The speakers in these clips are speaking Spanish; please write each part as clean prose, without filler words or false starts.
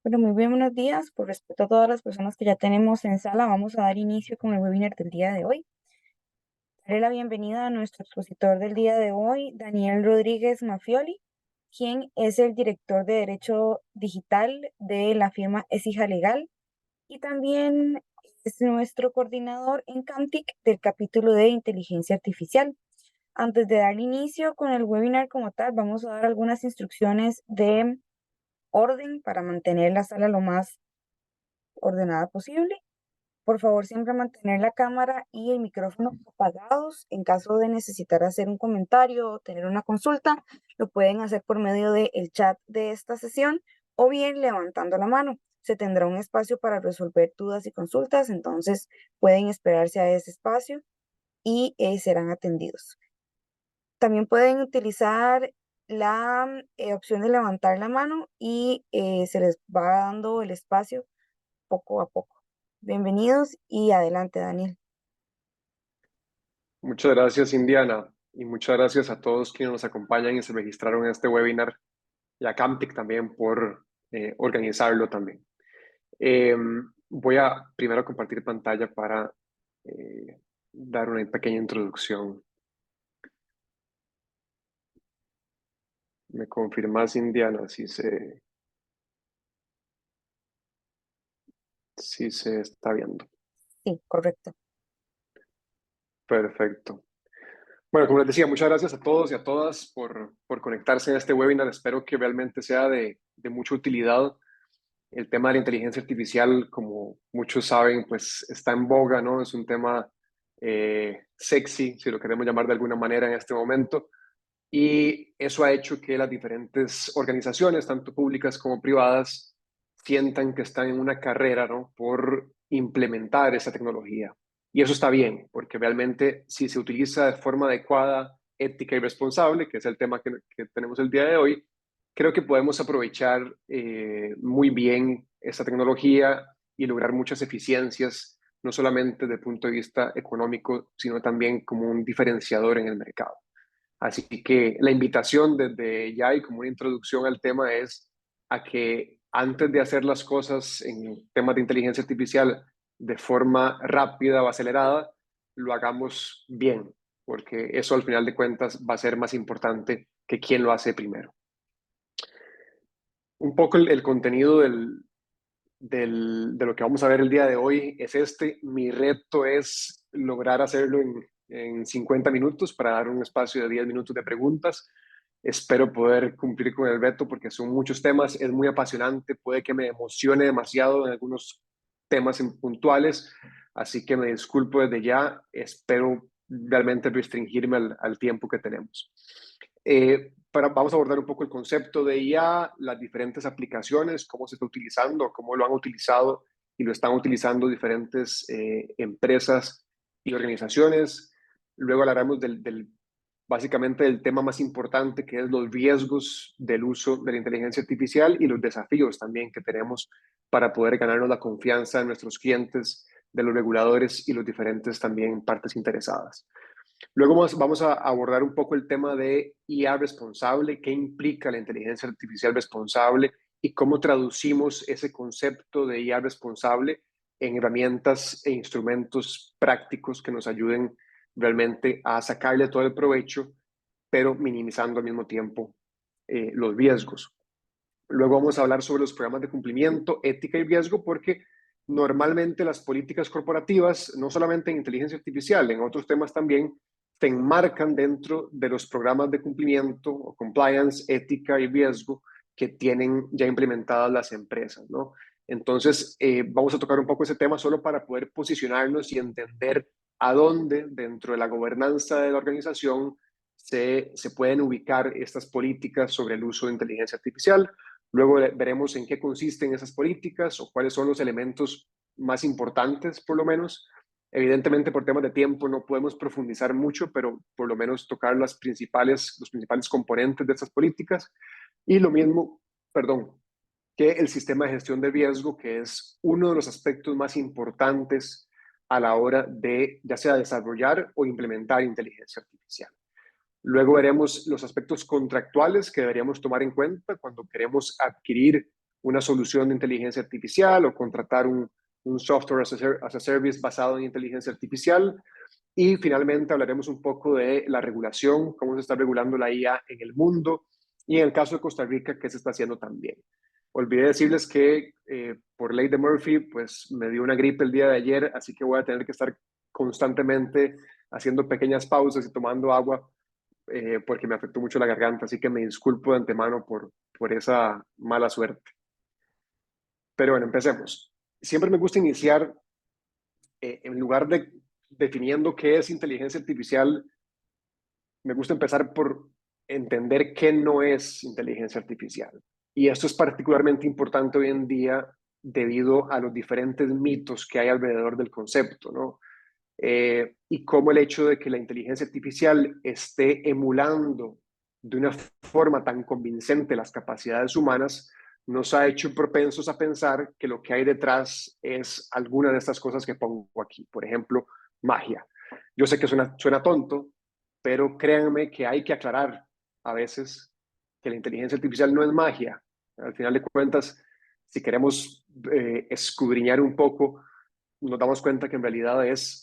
Bueno, muy bien, buenos días. Por respeto a todas las personas que ya tenemos en sala, vamos a dar inicio con el webinar del día de hoy. Daré la bienvenida a nuestro expositor del día de hoy, Daniel Rodríguez Mafioli, quien es el director de Derecho Digital de la firma Esija Legal y también es nuestro coordinador en CAMTIC del capítulo de Inteligencia Artificial. Antes de dar inicio con el webinar como tal, vamos a dar algunas instrucciones de orden para mantener la sala lo más ordenada posible. Por favor, siempre mantener la cámara y el micrófono apagados. En caso de necesitar hacer un comentario o tener una consulta, lo pueden hacer por medio del chat de esta sesión o bien levantando la mano. Se tendrá un espacio para resolver dudas y consultas, entonces pueden esperarse a ese espacio y serán atendidos. También pueden utilizar la opción de levantar la mano y se les va dando el espacio poco a poco. Bienvenidos y adelante, Daniel. Muchas gracias, Indiana, y muchas gracias a todos quienes nos acompañan y se registraron en este webinar y a Camtic también por organizarlo también. Eh, Voy a primero compartir pantalla para dar una pequeña introducción. ¿Me confirmas, Indiana, si se está viendo? Sí, correcto. Perfecto. Bueno, como les decía, muchas gracias a todos y a todas por conectarse en este webinar. Espero que realmente sea de mucha utilidad. El tema de la inteligencia artificial, como muchos saben, pues está en boga, ¿no? Es un tema sexy, si lo queremos llamar de alguna manera en este momento. Y eso ha hecho que las diferentes organizaciones, tanto públicas como privadas, sientan que están en una carrera, ¿no? Por implementar esa tecnología. Y eso está bien, porque realmente si se utiliza de forma adecuada, ética y responsable, que es el tema que tenemos el día de hoy, creo que podemos aprovechar muy bien esta tecnología y lograr muchas eficiencias, no solamente desde el punto de vista económico, sino también como un diferenciador en el mercado. Así que la invitación desde ya y como una introducción al tema es a que antes de hacer las cosas en temas de inteligencia artificial de forma rápida o acelerada, lo hagamos bien, porque eso al final de cuentas va a ser más importante que quién lo hace primero. Un poco el contenido de lo que vamos a ver el día de hoy es este. Mi reto es lograr hacerlo en 50 minutos para dar un espacio de 10 minutos de preguntas. Espero poder cumplir con el reto porque son muchos temas, es muy apasionante, puede que me emocione demasiado en algunos temas puntuales, así que me disculpo desde ya, espero realmente restringirme al tiempo que tenemos. Vamos a abordar un poco el concepto de IA, las diferentes aplicaciones, cómo se está utilizando, cómo lo han utilizado y lo están utilizando diferentes empresas y organizaciones. Luego hablaremos básicamente del tema más importante, que es los riesgos del uso de la inteligencia artificial y los desafíos también que tenemos para poder ganarnos la confianza de nuestros clientes, de los reguladores y los diferentes también partes interesadas. Luego vamos a abordar un poco el tema de IA responsable, qué implica la inteligencia artificial responsable y cómo traducimos ese concepto de IA responsable en herramientas e instrumentos prácticos que nos ayuden realmente a sacarle todo el provecho, pero minimizando al mismo tiempo los riesgos. Luego vamos a hablar sobre los programas de cumplimiento, ética y riesgo, porque normalmente las políticas corporativas, no solamente en inteligencia artificial, en otros temas también, se enmarcan dentro de los programas de cumplimiento o compliance, ética y riesgo que tienen ya implementadas las empresas, ¿no? Entonces, vamos a tocar un poco ese tema solo para poder posicionarnos y entender a dónde dentro de la gobernanza de la organización se pueden ubicar estas políticas sobre el uso de inteligencia artificial. Luego veremos en qué consisten esas políticas o cuáles son los elementos más importantes, por lo menos. Evidentemente, por temas de tiempo no podemos profundizar mucho, pero por lo menos tocar los principales componentes de estas políticas. Y lo mismo, perdón, que el sistema de gestión de riesgo, que es uno de los aspectos más importantes a la hora de ya sea desarrollar o implementar inteligencia artificial. Luego veremos los aspectos contractuales que deberíamos tomar en cuenta cuando queremos adquirir una solución de inteligencia artificial o contratar un software as a service basado en inteligencia artificial. Y finalmente hablaremos un poco de la regulación, cómo se está regulando la IA en el mundo y en el caso de Costa Rica, qué se está haciendo también. Olvidé decirles que por ley de Murphy, pues me dio una gripe el día de ayer, así que voy a tener que estar constantemente haciendo pequeñas pausas y tomando agua porque me afectó mucho la garganta, así que me disculpo de antemano por esa mala suerte. Pero bueno, empecemos. Siempre me gusta iniciar, en lugar de definiendo qué es inteligencia artificial, me gusta empezar por entender qué no es inteligencia artificial. Y esto es particularmente importante hoy en día debido a los diferentes mitos que hay alrededor del concepto, ¿no? Y cómo el hecho de que la inteligencia artificial esté emulando de una forma tan convincente las capacidades humanas nos ha hecho propensos a pensar que lo que hay detrás es alguna de estas cosas que pongo aquí. Por ejemplo, magia. Yo sé que suena tonto, pero créanme que hay que aclarar a veces que la inteligencia artificial no es magia. Al final de cuentas, si queremos escudriñar un poco, nos damos cuenta que en realidad es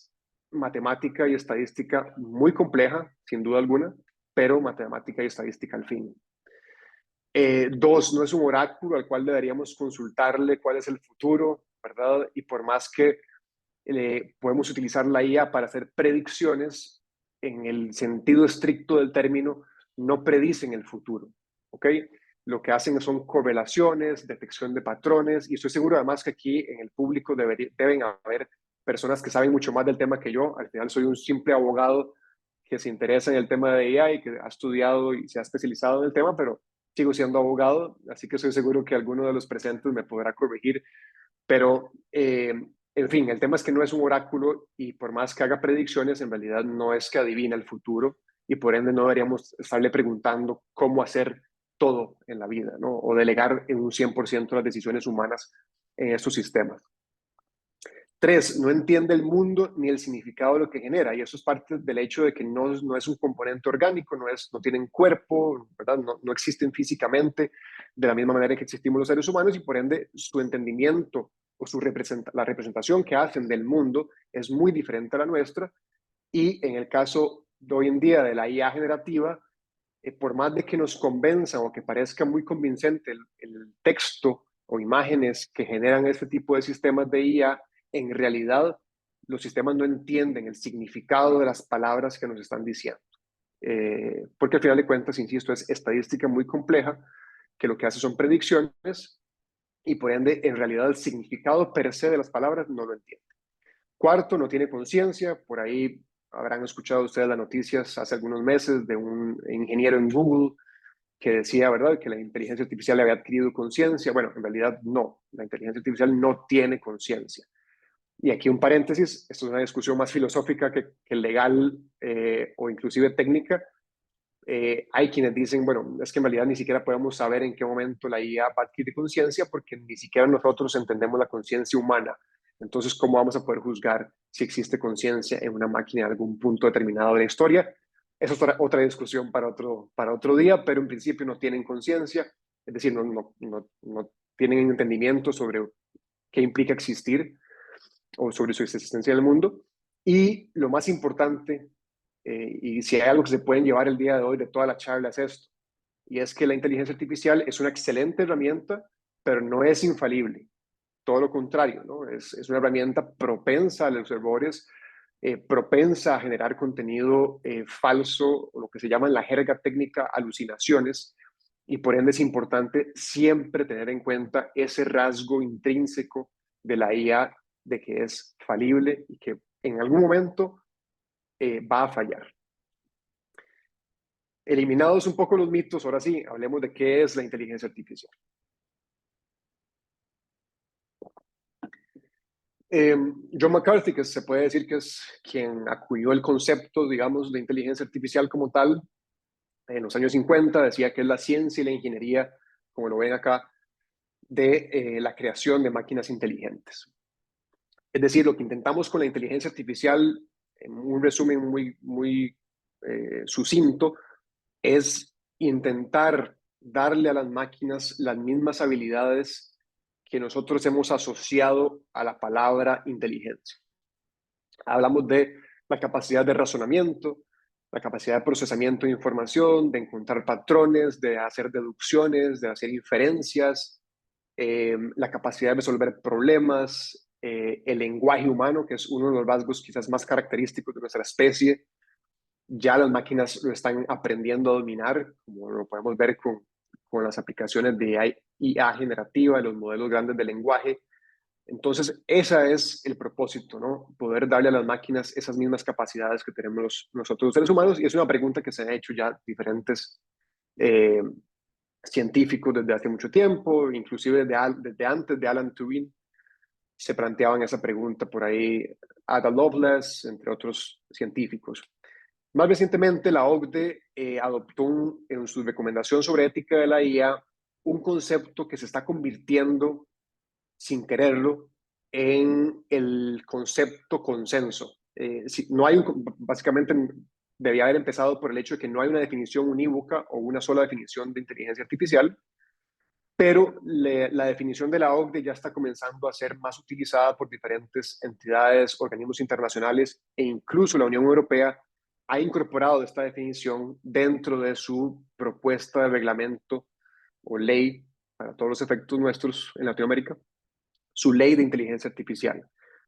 matemática y estadística muy compleja, sin duda alguna, pero matemática y estadística al fin. Dos, no es un oráculo al cual deberíamos consultarle cuál es el futuro, ¿verdad? Y por más que podemos utilizar la IA para hacer predicciones, en el sentido estricto del término, no predicen el futuro, ¿ok? Lo que hacen son correlaciones, detección de patrones, y estoy seguro además que aquí en el público deben haber personas que saben mucho más del tema que yo. Al final soy un simple abogado que se interesa en el tema de IA y que ha estudiado y se ha especializado en el tema, pero sigo siendo abogado, así que estoy seguro que alguno de los presentes me podrá corregir. Pero, en fin, el tema es que no es un oráculo y por más que haga predicciones, en realidad no es que adivina el futuro y por ende no deberíamos estarle preguntando cómo hacer todo en la vida, ¿no? O delegar en un 100% las decisiones humanas en estos sistemas. Tres, no entiende el mundo ni el significado de lo que genera, y eso es parte del hecho de que no es un componente orgánico, no tienen cuerpo, ¿verdad? No existen físicamente de la misma manera que existimos los seres humanos, y por ende su entendimiento o la representación que hacen del mundo es muy diferente a la nuestra, y en el caso de hoy en día de la IA generativa, por más de que nos convenza o que parezca muy convincente el texto o imágenes que generan este tipo de sistemas de IA, en realidad los sistemas no entienden el significado de las palabras que nos están diciendo. Porque al final de cuentas, insisto, es estadística muy compleja, que lo que hace son predicciones y por ende, en realidad, el significado per se de las palabras no lo entiende. Cuarto, no tiene conciencia. Por ahí habrán escuchado ustedes las noticias hace algunos meses de un ingeniero en Google que decía, ¿verdad?, que la inteligencia artificial había adquirido conciencia. Bueno, en realidad no, la inteligencia artificial no tiene conciencia. Y aquí un paréntesis, esto es una discusión más filosófica que legal o inclusive técnica. Hay quienes dicen, bueno, es que en realidad ni siquiera podemos saber en qué momento la IA va a adquirir conciencia porque ni siquiera nosotros entendemos la conciencia humana. Entonces, ¿cómo vamos a poder juzgar si existe conciencia en una máquina en algún punto determinado de la historia? Eso es otra discusión para otro día, pero en principio no tienen conciencia, es decir, no tienen entendimiento sobre qué implica existir o sobre su existencia en el mundo. Y lo más importante, y si hay algo que se pueden llevar el día de hoy de toda la charla es esto, y es que la inteligencia artificial es una excelente herramienta, pero no es infalible. Todo lo contrario, ¿no? Es una herramienta propensa a los errores, propensa a generar contenido falso, o lo que se llama en la jerga técnica alucinaciones, y por ende es importante siempre tener en cuenta ese rasgo intrínseco de la IA de que es falible y que en algún momento va a fallar. Eliminados un poco los mitos, ahora sí, hablemos de qué es la inteligencia artificial. John McCarthy, que se puede decir que es quien acuñó el concepto, digamos, de inteligencia artificial como tal, en los años 50, decía que es la ciencia y la ingeniería, como lo ven acá, de la creación de máquinas inteligentes. Es decir, lo que intentamos con la inteligencia artificial, en un resumen muy sucinto, es intentar darle a las máquinas las mismas habilidades que nosotros hemos asociado a la palabra inteligencia. Hablamos de la capacidad de razonamiento, la capacidad de procesamiento de información, de encontrar patrones, de hacer deducciones, de hacer inferencias, la capacidad de resolver problemas, el lenguaje humano, que es uno de los rasgos quizás más característicos de nuestra especie. Ya las máquinas lo están aprendiendo a dominar, como lo podemos ver con las aplicaciones de IA generativa, los modelos grandes de lenguaje. Entonces, ese es el propósito, ¿no? Poder darle a las máquinas esas mismas capacidades que tenemos nosotros los seres humanos. Y es una pregunta que se han hecho ya diferentes eh, científicos desde hace mucho tiempo, inclusive desde antes de Alan Turing, se planteaban esa pregunta por ahí Ada Lovelace, entre otros científicos. Más recientemente, la OCDE adoptó en su recomendación sobre ética de la IA un concepto que se está convirtiendo, sin quererlo, en el concepto consenso. No hay básicamente debía haber empezado por el hecho de que no hay una definición unívoca o una sola definición de inteligencia artificial, pero la definición de la OCDE ya está comenzando a ser más utilizada por diferentes entidades, organismos internacionales e incluso la Unión Europea ha incorporado esta definición dentro de su propuesta de reglamento o ley para todos los efectos nuestros en Latinoamérica, su ley de inteligencia artificial.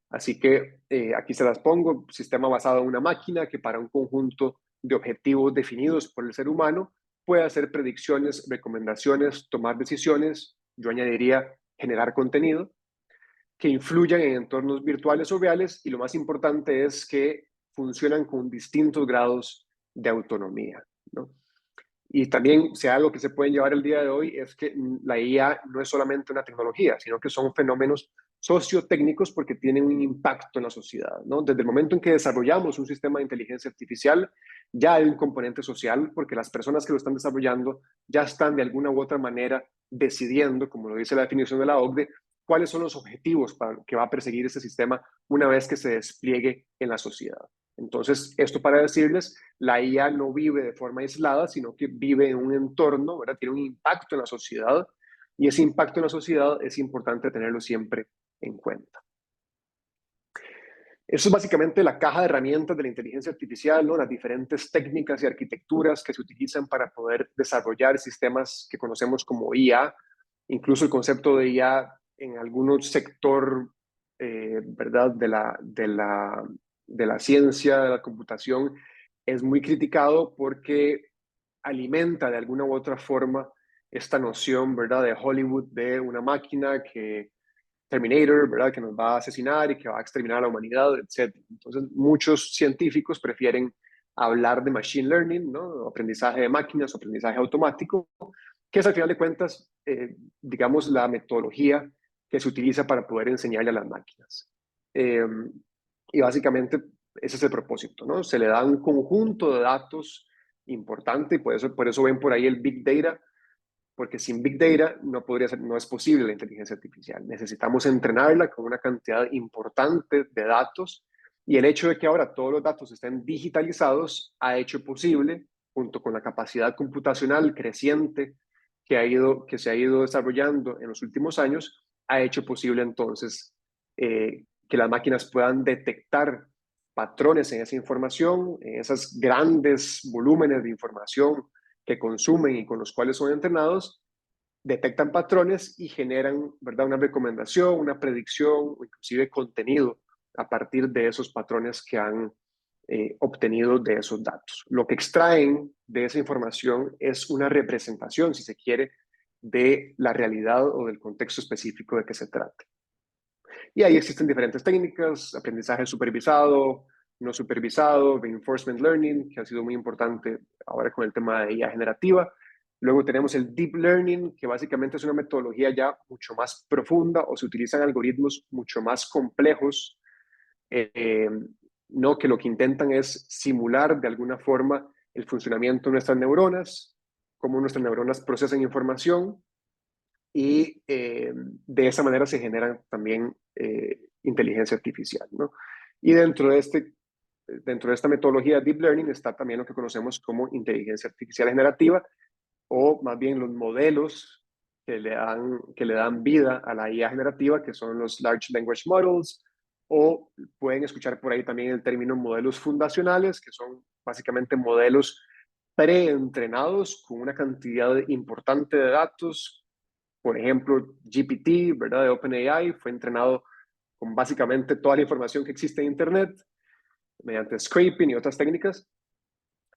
Así que aquí se las pongo, sistema basado en una máquina que para un conjunto de objetivos definidos por el ser humano puede hacer predicciones, recomendaciones, tomar decisiones, yo añadiría generar contenido, que influyan en entornos virtuales o reales y lo más importante es que funcionan con distintos grados de autonomía, ¿no? Y también, si algo que se pueden llevar el día de hoy es que la IA no es solamente una tecnología, sino que son fenómenos sociotécnicos porque tienen un impacto en la sociedad, ¿no? Desde el momento en que desarrollamos un sistema de inteligencia artificial, ya hay un componente social porque las personas que lo están desarrollando ya están de alguna u otra manera decidiendo, como lo dice la definición de la OCDE, cuáles son los objetivos que va a perseguir ese sistema una vez que se despliegue en la sociedad. Entonces, esto para decirles, la IA no vive de forma aislada, sino que vive en un entorno, ¿verdad? Tiene un impacto en la sociedad y ese impacto en la sociedad es importante tenerlo siempre en cuenta. Eso es básicamente la caja de herramientas de la inteligencia artificial, ¿no? Las diferentes técnicas y arquitecturas que se utilizan para poder desarrollar sistemas que conocemos como IA, incluso el concepto de IA en algún sector, ¿verdad? De la ciencia, de la computación, es muy criticado porque alimenta de alguna u otra forma esta noción, ¿verdad? De Hollywood, de una máquina que Terminator, ¿verdad? Que nos va a asesinar y que va a exterminar a la humanidad, etc. Entonces, muchos científicos prefieren hablar de machine learning, ¿no? Aprendizaje de máquinas, aprendizaje automático, que es al final de cuentas, digamos, la metodología que se utiliza para poder enseñarle a las máquinas. Y básicamente ese es el propósito, ¿no? Se le da un conjunto de datos importante y por eso ven por ahí el Big Data, porque sin Big Data no es posible la inteligencia artificial. Necesitamos entrenarla con una cantidad importante de datos y el hecho de que ahora todos los datos estén digitalizados ha hecho posible, junto con la capacidad computacional creciente que se ha ido desarrollando en los últimos años, ha hecho posible entonces que las máquinas puedan detectar patrones en esa información, en esos grandes volúmenes de información que consumen y con los cuales son entrenados, detectan patrones y generan, ¿verdad? Una recomendación, una predicción o inclusive contenido a partir de esos patrones que han obtenido de esos datos. Lo que extraen de esa información es una representación, si se quiere, de la realidad o del contexto específico de que se trate. Y ahí existen diferentes técnicas, aprendizaje supervisado, no supervisado, reinforcement learning, que ha sido muy importante ahora con el tema de IA generativa. Luego tenemos el deep learning, que básicamente es una metodología ya mucho más profunda o se utilizan algoritmos mucho más complejos, eh, no, que lo que intentan es simular de alguna forma el funcionamiento de nuestras neuronas, cómo nuestras neuronas procesan información y de esa manera se generan también inteligencia artificial, ¿no? Y dentro de esta metodología de Deep Learning está también lo que conocemos como inteligencia artificial generativa, o más bien los modelos que le dan vida a la IA generativa, que son los Large Language Models, o pueden escuchar por ahí también el término modelos fundacionales, que son básicamente modelos preentrenados con una cantidad importante de datos. Por ejemplo, GPT, ¿verdad? De OpenAI fue entrenado con básicamente toda la información que existe en Internet mediante scraping y otras técnicas.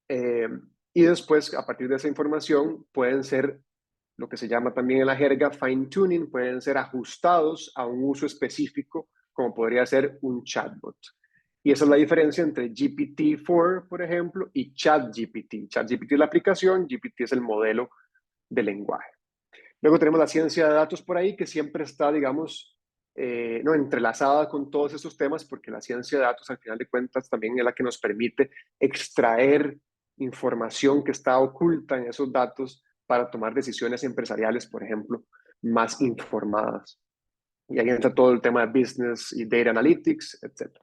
Y después, a partir de esa información, pueden ser lo que se llama también en la jerga fine tuning, pueden ser ajustados a un uso específico, como podría ser un chatbot. Y esa es la diferencia entre GPT-4, por ejemplo, y ChatGPT. ChatGPT es la aplicación, GPT es el modelo de lenguaje. Luego tenemos la ciencia de datos por ahí, que siempre está, digamos, no entrelazada con todos estos temas, porque la ciencia de datos, al final de cuentas, también es la que nos permite extraer información que está oculta en esos datos para tomar decisiones empresariales, por ejemplo, más informadas. Y ahí entra todo el tema de business y data analytics, etc.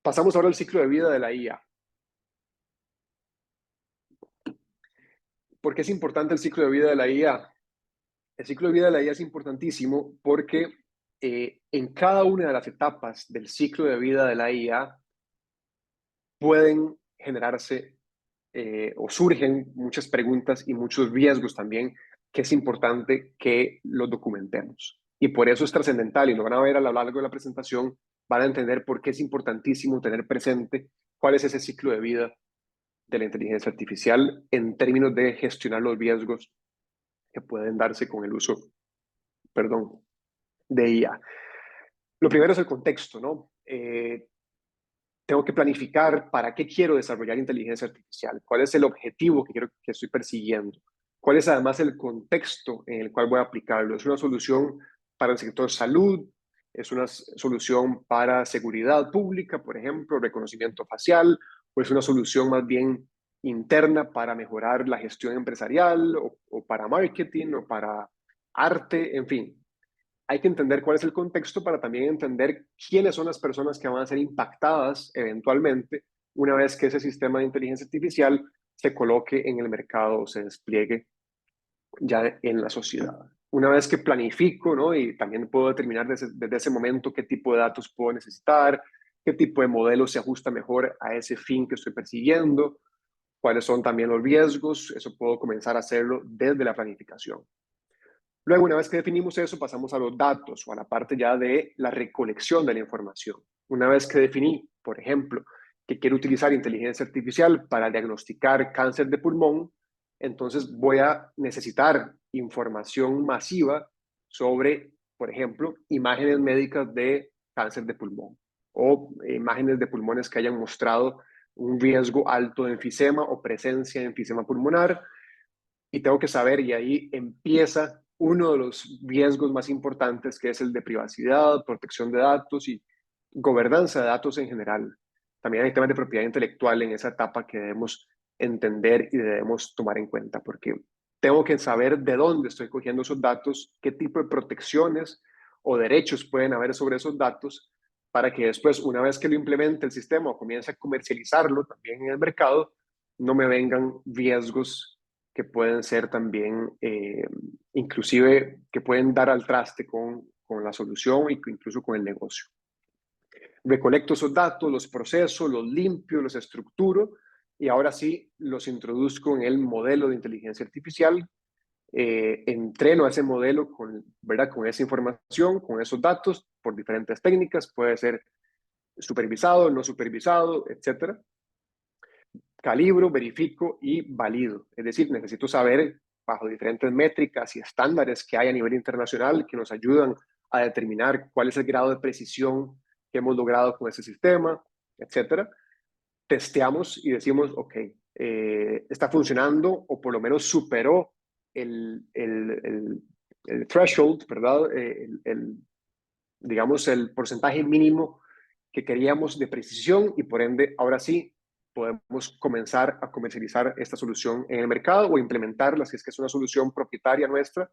Pasamos ahora al ciclo de vida de la IA. ¿Por qué es importante el ciclo de vida de la IA? El ciclo de vida de la IA es importantísimo porque en cada una de las etapas del ciclo de vida de la IA pueden generarse o surgen muchas preguntas y muchos riesgos también que es importante que los documentemos. Y por eso es trascendental, y lo van a ver a lo largo de la presentación, van a entender por qué es importantísimo tener presente cuál es ese ciclo de vida de la inteligencia artificial en términos de gestionar los riesgos que pueden darse con el uso, perdón, de IA. Lo primero es el contexto, ¿no? Tengo que planificar para qué quiero desarrollar inteligencia artificial, cuál es el objetivo que estoy persiguiendo, cuál es además el contexto en el cual voy a aplicarlo. ¿Es una solución para el sector salud? ¿Es una solución para seguridad pública, por ejemplo, reconocimiento facial? ¿O es una solución más bien interna para mejorar la gestión empresarial o para marketing o para arte? En fin, hay que entender cuál es el contexto para también entender quiénes son las personas que van a ser impactadas eventualmente una vez que ese sistema de inteligencia artificial se coloque en el mercado o se despliegue ya en la sociedad. Una vez que planifico, ¿no? Y también puedo determinar desde ese momento qué tipo de datos puedo necesitar, qué tipo de modelo se ajusta mejor a ese fin que estoy persiguiendo, cuáles son también los riesgos, eso puedo comenzar a hacerlo desde la planificación. Luego, una vez que definimos eso, pasamos a los datos o a la parte ya de la recolección de la información. Una vez que definí, por ejemplo, que quiero utilizar inteligencia artificial para diagnosticar cáncer de pulmón, entonces voy a necesitar información masiva sobre, por ejemplo, imágenes médicas de cáncer de pulmón o imágenes de pulmones que hayan mostrado un riesgo alto de enfisema o presencia de enfisema pulmonar, y tengo que saber, y ahí empieza uno de los riesgos más importantes, que es el de privacidad, protección de datos y gobernanza de datos en general. También hay temas de propiedad intelectual en esa etapa que debemos entender y debemos tomar en cuenta, porque tengo que saber de dónde estoy cogiendo esos datos, qué tipo de protecciones o derechos pueden haber sobre esos datos, para que después, una vez que lo implemente el sistema o comience a comercializarlo también en el mercado, no me vengan riesgos que pueden ser también, inclusive, que pueden dar al traste con la solución y incluso con el negocio. Recolecto esos datos, los proceso, los limpio, los estructuro y ahora sí los introduzco en el modelo de inteligencia artificial. Entreno a ese modelo con, ¿verdad? Con esa información, con esos datos, por diferentes técnicas, puede ser supervisado, no supervisado, etcétera. Calibro, verifico y valido. Es decir, necesito saber bajo diferentes métricas y estándares que hay a nivel internacional que nos ayudan a determinar cuál es el grado de precisión que hemos logrado con ese sistema, etcétera. Testeamos y decimos, ok, está funcionando o por lo menos superó el threshold, ¿verdad? Digamos, el porcentaje mínimo que queríamos de precisión y por ende, ahora sí, podemos comenzar a comercializar esta solución en el mercado o implementarla, si es que es una solución propietaria nuestra,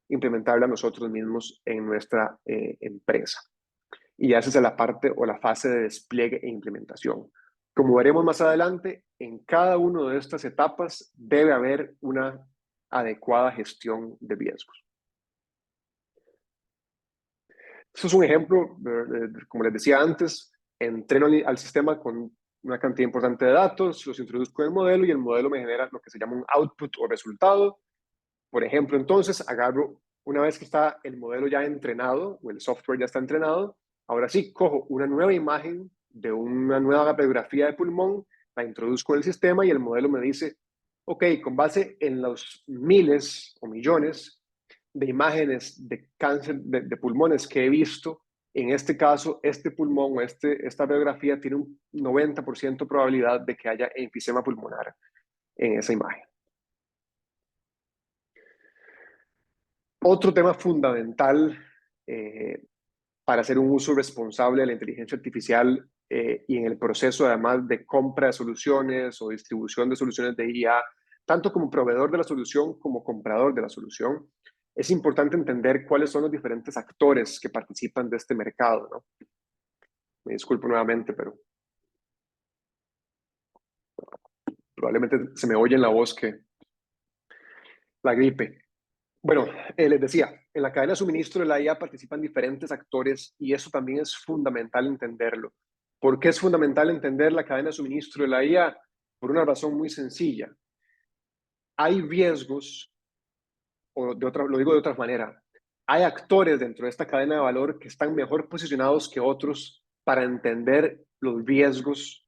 implementarla nosotros mismos en nuestra empresa. Y esa es la parte o la fase de despliegue e implementación. Como veremos más adelante, en cada una de estas etapas debe haber una adecuada gestión de riesgos. Esto es un ejemplo, como les decía antes, entreno al sistema con una cantidad importante de datos, los introduzco en el modelo y el modelo me genera lo que se llama un output o resultado. Por ejemplo, entonces agarro, una vez que está el modelo ya entrenado o el software ya está entrenado, ahora sí, cojo una nueva imagen de una nueva radiografía de pulmón, la introduzco en el sistema y el modelo me dice, ok, con base en los miles o millones de imágenes de cáncer de pulmones que he visto, en este caso, este pulmón o esta radiografía tiene un 90% probabilidad de que haya enfisema pulmonar en esa imagen. Otro tema fundamental para hacer un uso responsable de la inteligencia artificial y en el proceso además de compra de soluciones o distribución de soluciones de IA, tanto como proveedor de la solución como comprador de la solución, es importante entender cuáles son los diferentes actores que participan de este mercado, ¿no? Me disculpo nuevamente, pero probablemente se me oye en la voz que la gripe. Bueno, les decía, en la cadena de suministro de la IA participan diferentes actores y eso también es fundamental entenderlo. ¿Por qué es fundamental entender la cadena de suministro de la IA? Por una razón muy sencilla. Hay riesgos, lo digo de otra manera, hay actores dentro de esta cadena de valor que están mejor posicionados que otros para entender los riesgos,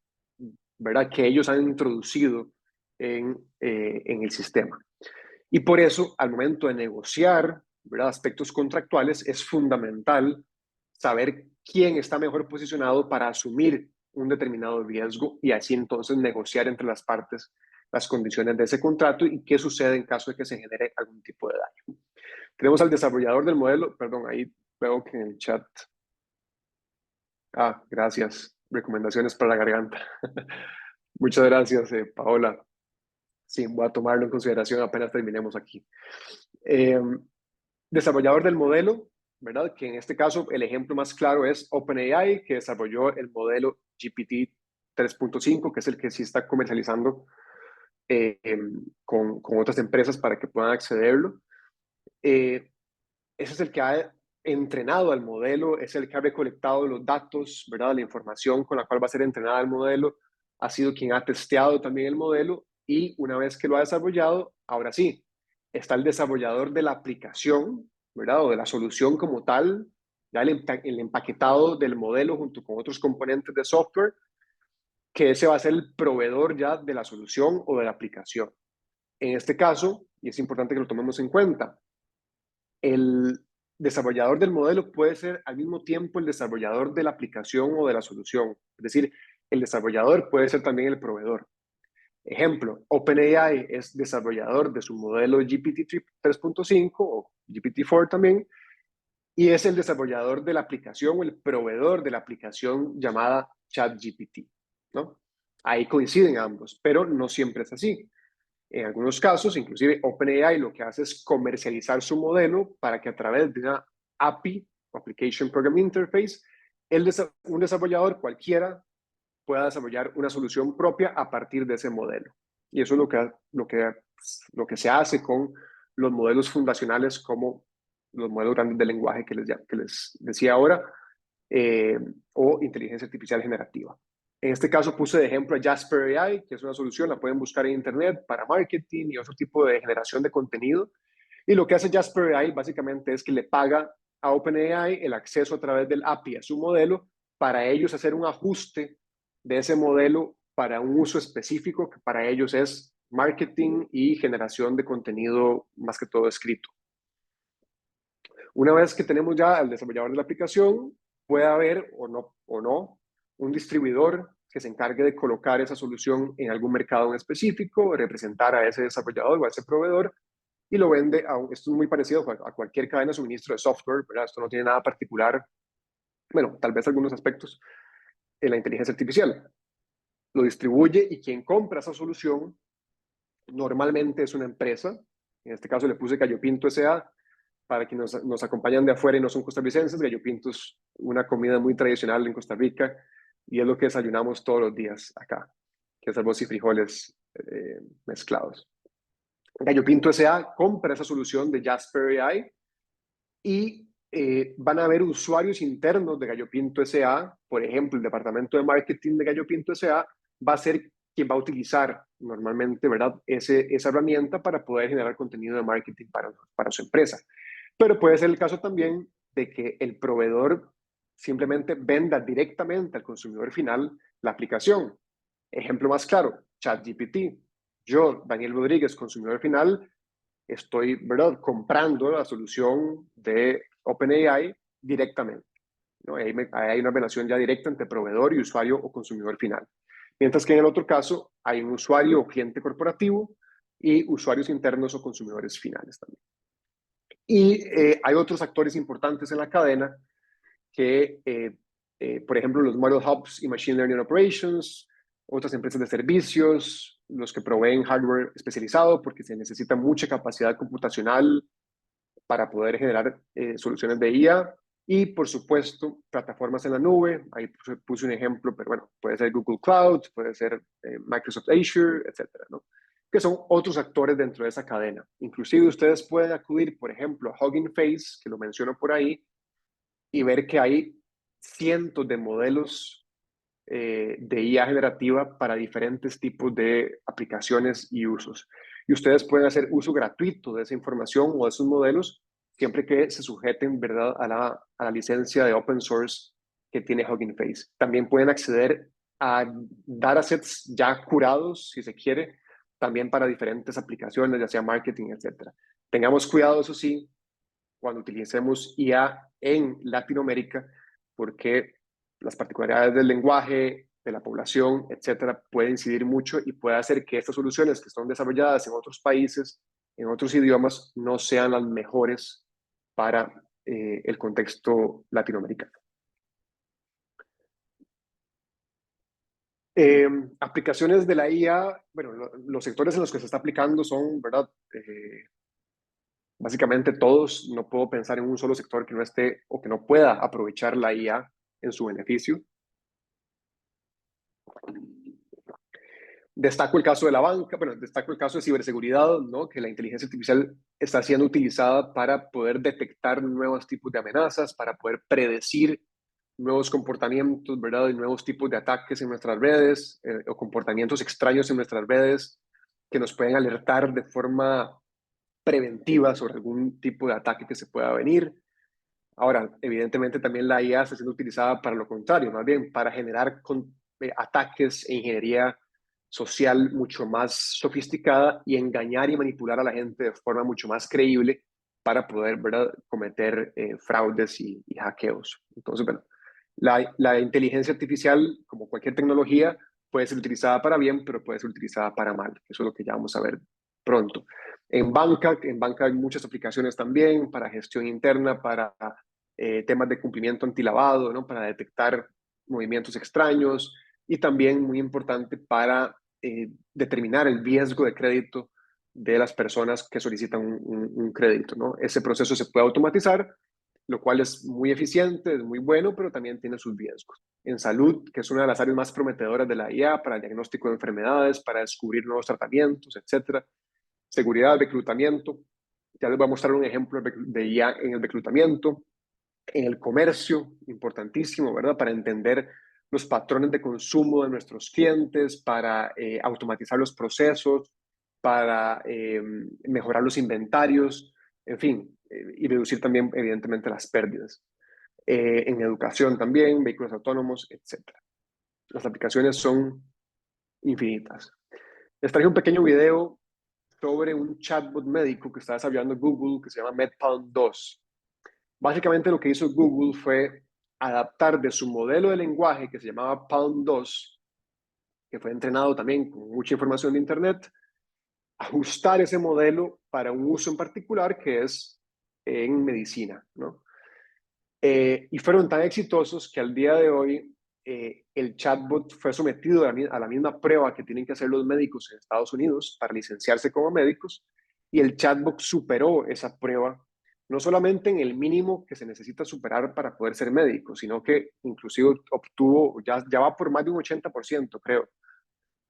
¿verdad?, que ellos han introducido en el sistema. Y por eso, al momento de negociar, ¿verdad?, aspectos contractuales, es fundamental saber quién está mejor posicionado para asumir un determinado riesgo y así entonces negociar entre las partes las condiciones de ese contrato y qué sucede en caso de que se genere algún tipo de daño. Tenemos al desarrollador del modelo, perdón, ahí veo que en el chat. Gracias. Recomendaciones para la garganta. Muchas gracias, Paola. Sí, voy a tomarlo en consideración apenas terminemos aquí. Desarrollador del modelo, ¿verdad? Que en este caso el ejemplo más claro es OpenAI, que desarrolló el modelo GPT 3.5, que es el que sí está comercializando con otras empresas para que puedan accederlo. Ese es el que ha entrenado al modelo, es el que ha recolectado los datos, ¿verdad?, la información con la cual va a ser entrenada el modelo, ha sido quien ha testeado también el modelo y una vez que lo ha desarrollado, ahora sí, está el desarrollador de la aplicación, ¿verdad?, o de la solución como tal, ya el empaquetado del modelo junto con otros componentes de software, que ese va a ser el proveedor ya de la solución o de la aplicación. En este caso, y es importante que lo tomemos en cuenta, el desarrollador del modelo puede ser al mismo tiempo el desarrollador de la aplicación o de la solución. Es decir, el desarrollador puede ser también el proveedor. Ejemplo, OpenAI es desarrollador de su modelo GPT 3.5 o GPT-4 también, y es el desarrollador de la aplicación o el proveedor de la aplicación llamada ChatGPT, ¿no? Ahí coinciden ambos, pero no siempre es así. En algunos casos, inclusive OpenAI lo que hace es comercializar su modelo para que a través de una API, Application Programming Interface, un desarrollador cualquiera pueda desarrollar una solución propia a partir de ese modelo. Y eso es lo que se hace con los modelos fundacionales como los modelos grandes de lenguaje que les decía ahora, o inteligencia artificial generativa. En este caso puse de ejemplo a Jasper AI, que es una solución, la pueden buscar en internet para marketing y otro tipo de generación de contenido. Y lo que hace Jasper AI básicamente es que le paga a OpenAI el acceso a través del API a su modelo para ellos hacer un ajuste de ese modelo para un uso específico que para ellos es marketing y generación de contenido más que todo escrito. Una vez que tenemos ya al desarrollador de la aplicación, puede haber o no un distribuidor que se encargue de colocar esa solución en algún mercado en específico, representar a ese desarrollador o a ese proveedor y lo vende esto es muy parecido a cualquier cadena de suministro de software, ¿verdad? Esto no tiene nada particular, bueno, tal vez algunos aspectos en la inteligencia artificial. Lo distribuye y quien compra esa solución normalmente es una empresa, en este caso le puse Gallo Pinto S.A., para quienes nos acompañan de afuera y no son costarricenses, Gallo Pinto es una comida muy tradicional en Costa Rica y es lo que desayunamos todos los días acá, que es arroz y frijoles mezclados. Gallo Pinto S.A. compra esa solución de Jasper AI y van a haber usuarios internos de Gallo Pinto S.A. Por ejemplo, el departamento de marketing de Gallo Pinto S.A. va a ser quien va a utilizar normalmente, ¿verdad? Esa herramienta para poder generar contenido de marketing para su empresa. Pero puede ser el caso también de que el proveedor simplemente venda directamente al consumidor final la aplicación. Ejemplo más claro, ChatGPT. Yo, Daniel Rodríguez, consumidor final, estoy, ¿verdad?, comprando la solución de OpenAI directamente, ¿no? Ahí hay una relación ya directa entre proveedor y usuario o consumidor final. Mientras que en el otro caso hay un usuario o cliente corporativo y usuarios internos o consumidores finales también. Y hay otros actores importantes en la cadena que, por ejemplo, los Model Hubs y Machine Learning Operations, otras empresas de servicios, los que proveen hardware especializado porque se necesita mucha capacidad computacional para poder generar soluciones de IA y, por supuesto, plataformas en la nube. Ahí puse un ejemplo, pero bueno, puede ser Google Cloud, puede ser Microsoft Azure, etcétera, ¿no? Que son otros actores dentro de esa cadena. Inclusive ustedes pueden acudir, por ejemplo, a Hugging Face, que lo menciono por ahí, y ver que hay cientos de modelos de IA generativa para diferentes tipos de aplicaciones y usos. Y ustedes pueden hacer uso gratuito de esa información o de esos modelos siempre que se sujeten, ¿verdad?, a la licencia de open source que tiene Hugging Face. También pueden acceder a datasets ya curados, si se quiere, también para diferentes aplicaciones, ya sea marketing, etcétera. Tengamos cuidado, eso sí, cuando utilicemos IA en Latinoamérica, porque las particularidades del lenguaje, de la población, etcétera, pueden incidir mucho y puede hacer que estas soluciones que son desarrolladas en otros países, en otros idiomas, no sean las mejores para el contexto latinoamericano. Aplicaciones de la IA, bueno, los sectores en los que se está aplicando son, ¿verdad? Básicamente todos, no puedo pensar en un solo sector que no esté o que no pueda aprovechar la IA en su beneficio. Destaco el caso de la banca, bueno, destaco el caso de ciberseguridad, ¿no? Que la inteligencia artificial está siendo utilizada para poder detectar nuevos tipos de amenazas, para poder predecir nuevos comportamientos, ¿verdad? Y nuevos tipos de ataques en nuestras redes o comportamientos extraños en nuestras redes que nos pueden alertar de forma preventiva sobre algún tipo de ataque que se pueda venir. Ahora, evidentemente también la IA está siendo utilizada para lo contrario, más bien para generar ataques e ingeniería social mucho más sofisticada y engañar y manipular a la gente de forma mucho más creíble para poder, ¿verdad?, cometer fraudes y hackeos. Entonces, bueno, la inteligencia artificial, como cualquier tecnología, puede ser utilizada para bien, pero puede ser utilizada para mal. Eso es lo que ya vamos a ver pronto. En banca hay muchas aplicaciones también para gestión interna, para temas de cumplimiento antilavado, ¿no?, para detectar movimientos extraños y también muy importante para determinar el riesgo de crédito de las personas que solicitan un crédito, ¿no? Ese proceso se puede automatizar, lo cual es muy eficiente, es muy bueno, pero también tiene sus riesgos. En salud, que es una de las áreas más prometedoras de la IA para el diagnóstico de enfermedades, para descubrir nuevos tratamientos, etcétera. Seguridad, reclutamiento. Ya les voy a mostrar un ejemplo de IA en el reclutamiento. En el comercio, importantísimo, ¿verdad? Para entender los patrones de consumo de nuestros clientes, para automatizar los procesos, para mejorar los inventarios, en fin, y reducir también, evidentemente, las pérdidas. En educación también, vehículos autónomos, etcétera. Las aplicaciones son infinitas. Les traje un pequeño video sobre un chatbot médico que está desarrollando Google que se llama MedPalm 2. Básicamente lo que hizo Google fue adaptar de su modelo de lenguaje que se llamaba Palm 2, que fue entrenado también con mucha información de Internet, ajustar ese modelo para un uso en particular que es en medicina, ¿no? Y fueron tan exitosos que al día de hoy el chatbot fue sometido a la misma prueba que tienen que hacer los médicos en Estados Unidos para licenciarse como médicos, y el chatbot superó esa prueba, no solamente en el mínimo que se necesita superar para poder ser médico, sino que inclusive obtuvo, ya va por más de un 80%, creo,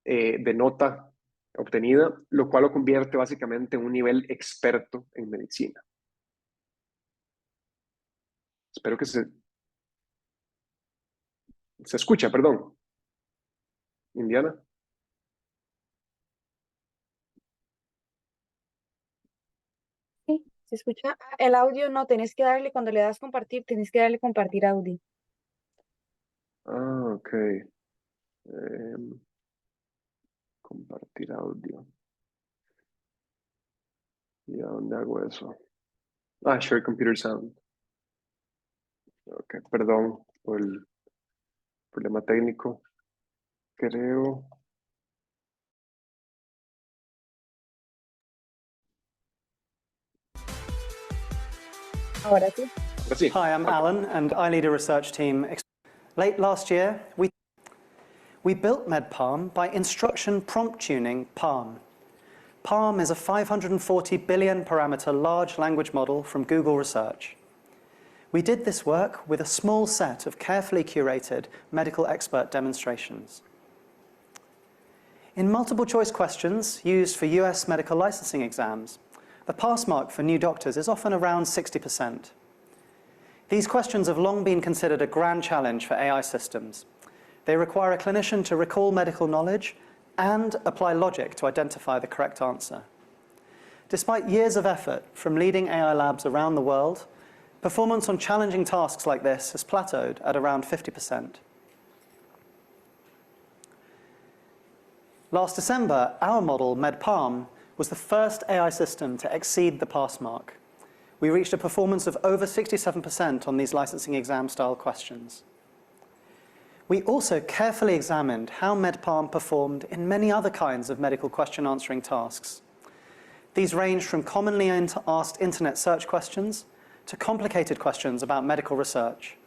de nota obtenida, lo cual lo convierte básicamente en un nivel experto en medicina. Espero que se escucha, perdón. Indiana. Sí, se escucha. El audio no, tenés que darle, cuando le das compartir, tenés que darle compartir audio. Ah, ok. Compartir audio. ¿Y a dónde hago eso? Ah, Share Computer Sound. Ok, perdón por el problema técnico. Creo. Ahora sí. Ahora sí. Hi, I'm Alan, and I lead a research team. Late last year, we built MedPalm by instruction prompt tuning Palm. Palm is a 540 billion parameter large language model from Google Research. We did this work with a small set of carefully curated medical expert demonstrations. In multiple choice questions used for US medical licensing exams, the pass mark for new doctors is often around 60%. These questions have long been considered a grand challenge for AI systems. They require a clinician to recall medical knowledge and apply logic to identify the correct answer. Despite years of effort from leading AI labs around the world, performance on challenging tasks like this has plateaued at around 50%. Last December, our model, MedPalm, was the first AI system to exceed the pass mark. We reached a performance of over 67% on these licensing exam-style questions. We also carefully examined how MedPalm performed in many other kinds of medical question-answering tasks. These range from commonly asked internet search questions to complicated questions about medical research.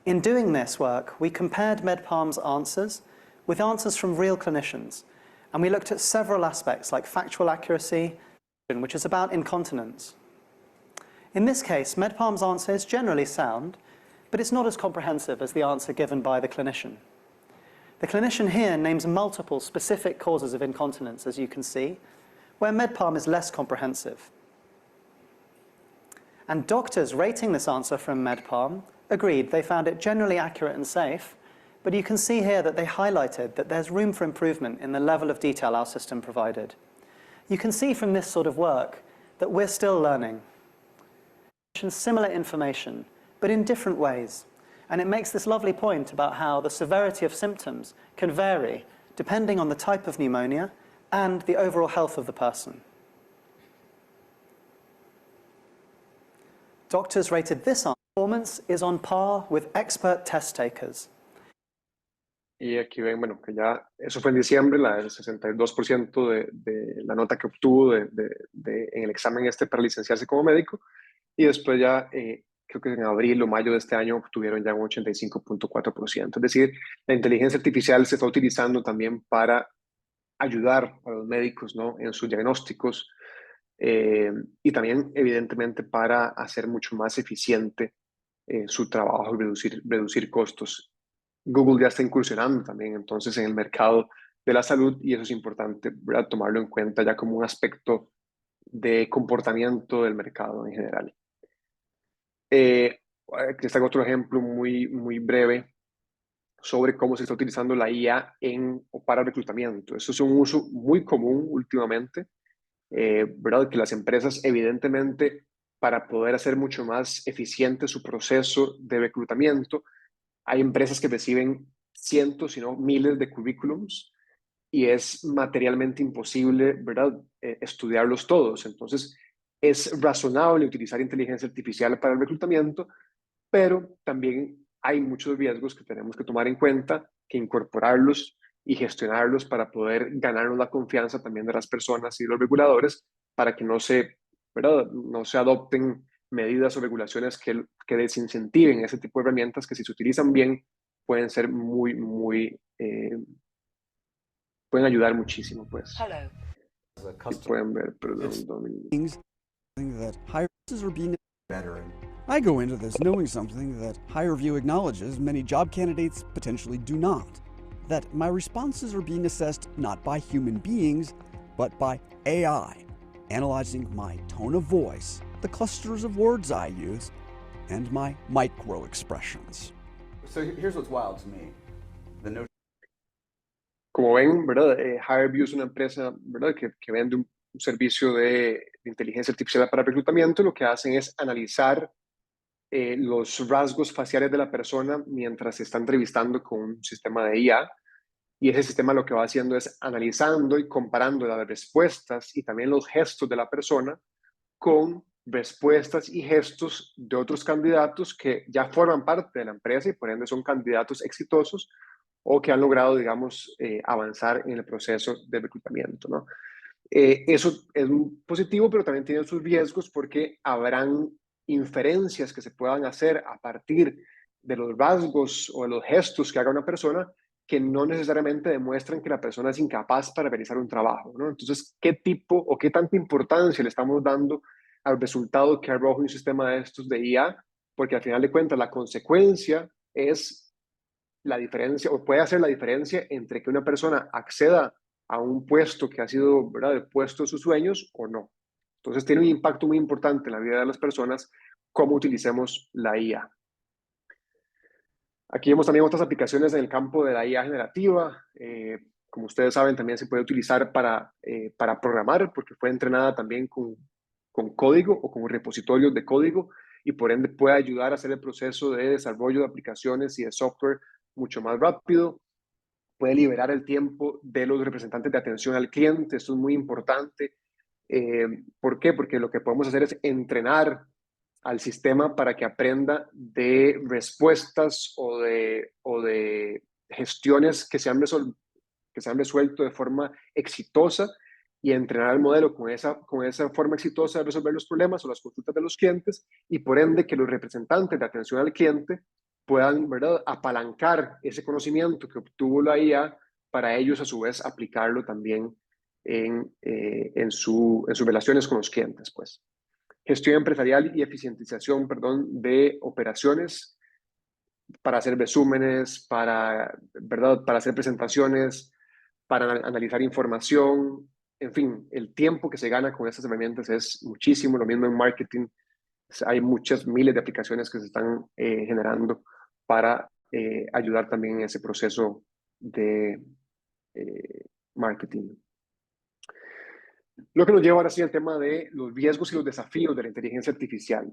In doing this work, we compared MedPalm's answers with answers from real clinicians, and we looked at several aspects like factual accuracy, which is about incontinence. In this case, MedPalm's answer is generally sound, but it's not as comprehensive as the answer given by the clinician. The clinician here names multiple specific causes of incontinence, as you can see, where MedPalm is less comprehensive. And doctors rating this answer from MedPalm agreed they found it generally accurate and safe, but you can see here that they highlighted that there's room for improvement in the level of detail our system provided. You can see from this sort of work that we're still learning. Similar information, but in different ways. And it makes this lovely point about how the severity of symptoms can vary depending on the type of pneumonia and the overall health of the person. Doctors rated this performance is on par with expert test takers. Y aquí ven, bueno, que ya eso fue en diciembre, el 62% de la nota que obtuvo en el examen para licenciarse como médico. Y después ya, creo que en abril o mayo de este año obtuvieron ya un 85.4%. Es decir, la inteligencia artificial se está utilizando también para ayudar a los médicos, ¿no?, en sus diagnósticos y también, evidentemente, para hacer mucho más eficiente su trabajo y reducir costos. Google ya está incursionando también entonces en el mercado de la salud y eso es importante, ¿verdad?, tomarlo en cuenta ya como un aspecto de comportamiento del mercado en general. Aquí está otro ejemplo muy breve sobre cómo se está utilizando la IA para reclutamiento. Eso es un uso muy común últimamente, ¿verdad? Que las empresas, evidentemente, para poder hacer mucho más eficiente su proceso de reclutamiento, hay empresas que reciben cientos, si no miles de currículums y es materialmente imposible, ¿verdad?, estudiarlos todos. Entonces, es razonable utilizar inteligencia artificial para el reclutamiento, pero también hay muchos riesgos que tenemos que tomar en cuenta, que incorporarlos y gestionarlos para poder ganarnos la confianza también de las personas y los reguladores para que ¿verdad?, no se adopten medidas o regulaciones que desincentiven ese tipo de herramientas que si se utilizan bien pueden ser pueden ayudar muchísimo, pues. Si pueden ver, perdón. That higher are being better. I go into this knowing something that HireVue acknowledges many job candidates potentially do not. that my responses are being assessed not by human beings, but by AI, analyzing my tone of voice, the clusters of words I use, and my micro expressions. So here's what's wild to me. The notion Como ven, ¿verdad? HireVue es una empresa, ¿verdad? Que vende un servicio de inteligencia artificial para reclutamiento. Lo que hacen es analizar los rasgos faciales de la persona mientras se está entrevistando con un sistema de IA. Y ese sistema lo que va haciendo es analizando y comparando las respuestas y también los gestos de la persona con respuestas y gestos de otros candidatos que ya forman parte de la empresa y por ende son candidatos exitosos o que han logrado, digamos, avanzar en el proceso de reclutamiento, ¿no? Eso es un positivo, pero también tiene sus riesgos porque habrán inferencias que se puedan hacer a partir de los rasgos o de los gestos que haga una persona que no necesariamente demuestran que la persona es incapaz para realizar un trabajo, ¿no? Entonces, ¿qué tipo o qué tanta importancia le estamos dando al resultado que arroja un sistema de estos de IA? Porque al final de cuentas la consecuencia es la diferencia, o puede hacer la diferencia entre que una persona acceda a un puesto que ha sido, ¿verdad?, el puesto de sus sueños o no. Entonces tiene un impacto muy importante en la vida de las personas cómo utilicemos la IA. Aquí vemos también otras aplicaciones en el campo de la IA generativa. Como ustedes saben, también se puede utilizar para programar, porque fue entrenada también con código o con repositorios de código y por ende puede ayudar a hacer el proceso de desarrollo de aplicaciones y de software mucho más rápido. Puede liberar el tiempo de los representantes de atención al cliente. Esto es muy importante. ¿Por qué? Porque lo que podemos hacer es entrenar al sistema para que aprenda de respuestas o de gestiones que se han resuelto de forma exitosa y entrenar al modelo con esa forma exitosa de resolver los problemas o las consultas de los clientes y por ende que los representantes de atención al cliente puedan, ¿verdad?, apalancar ese conocimiento que obtuvo la IA para ellos a su vez aplicarlo también en sus relaciones con los clientes, pues. Gestión empresarial y eficientización, de operaciones para hacer resúmenes, ¿verdad?, para hacer presentaciones, para analizar información. En fin, el tiempo que se gana con estas herramientas es muchísimo. Lo mismo en marketing. Hay muchas miles de aplicaciones que se están generando para ayudar también en ese proceso de marketing. Lo que nos lleva ahora sí al tema de los riesgos y los desafíos de la inteligencia artificial.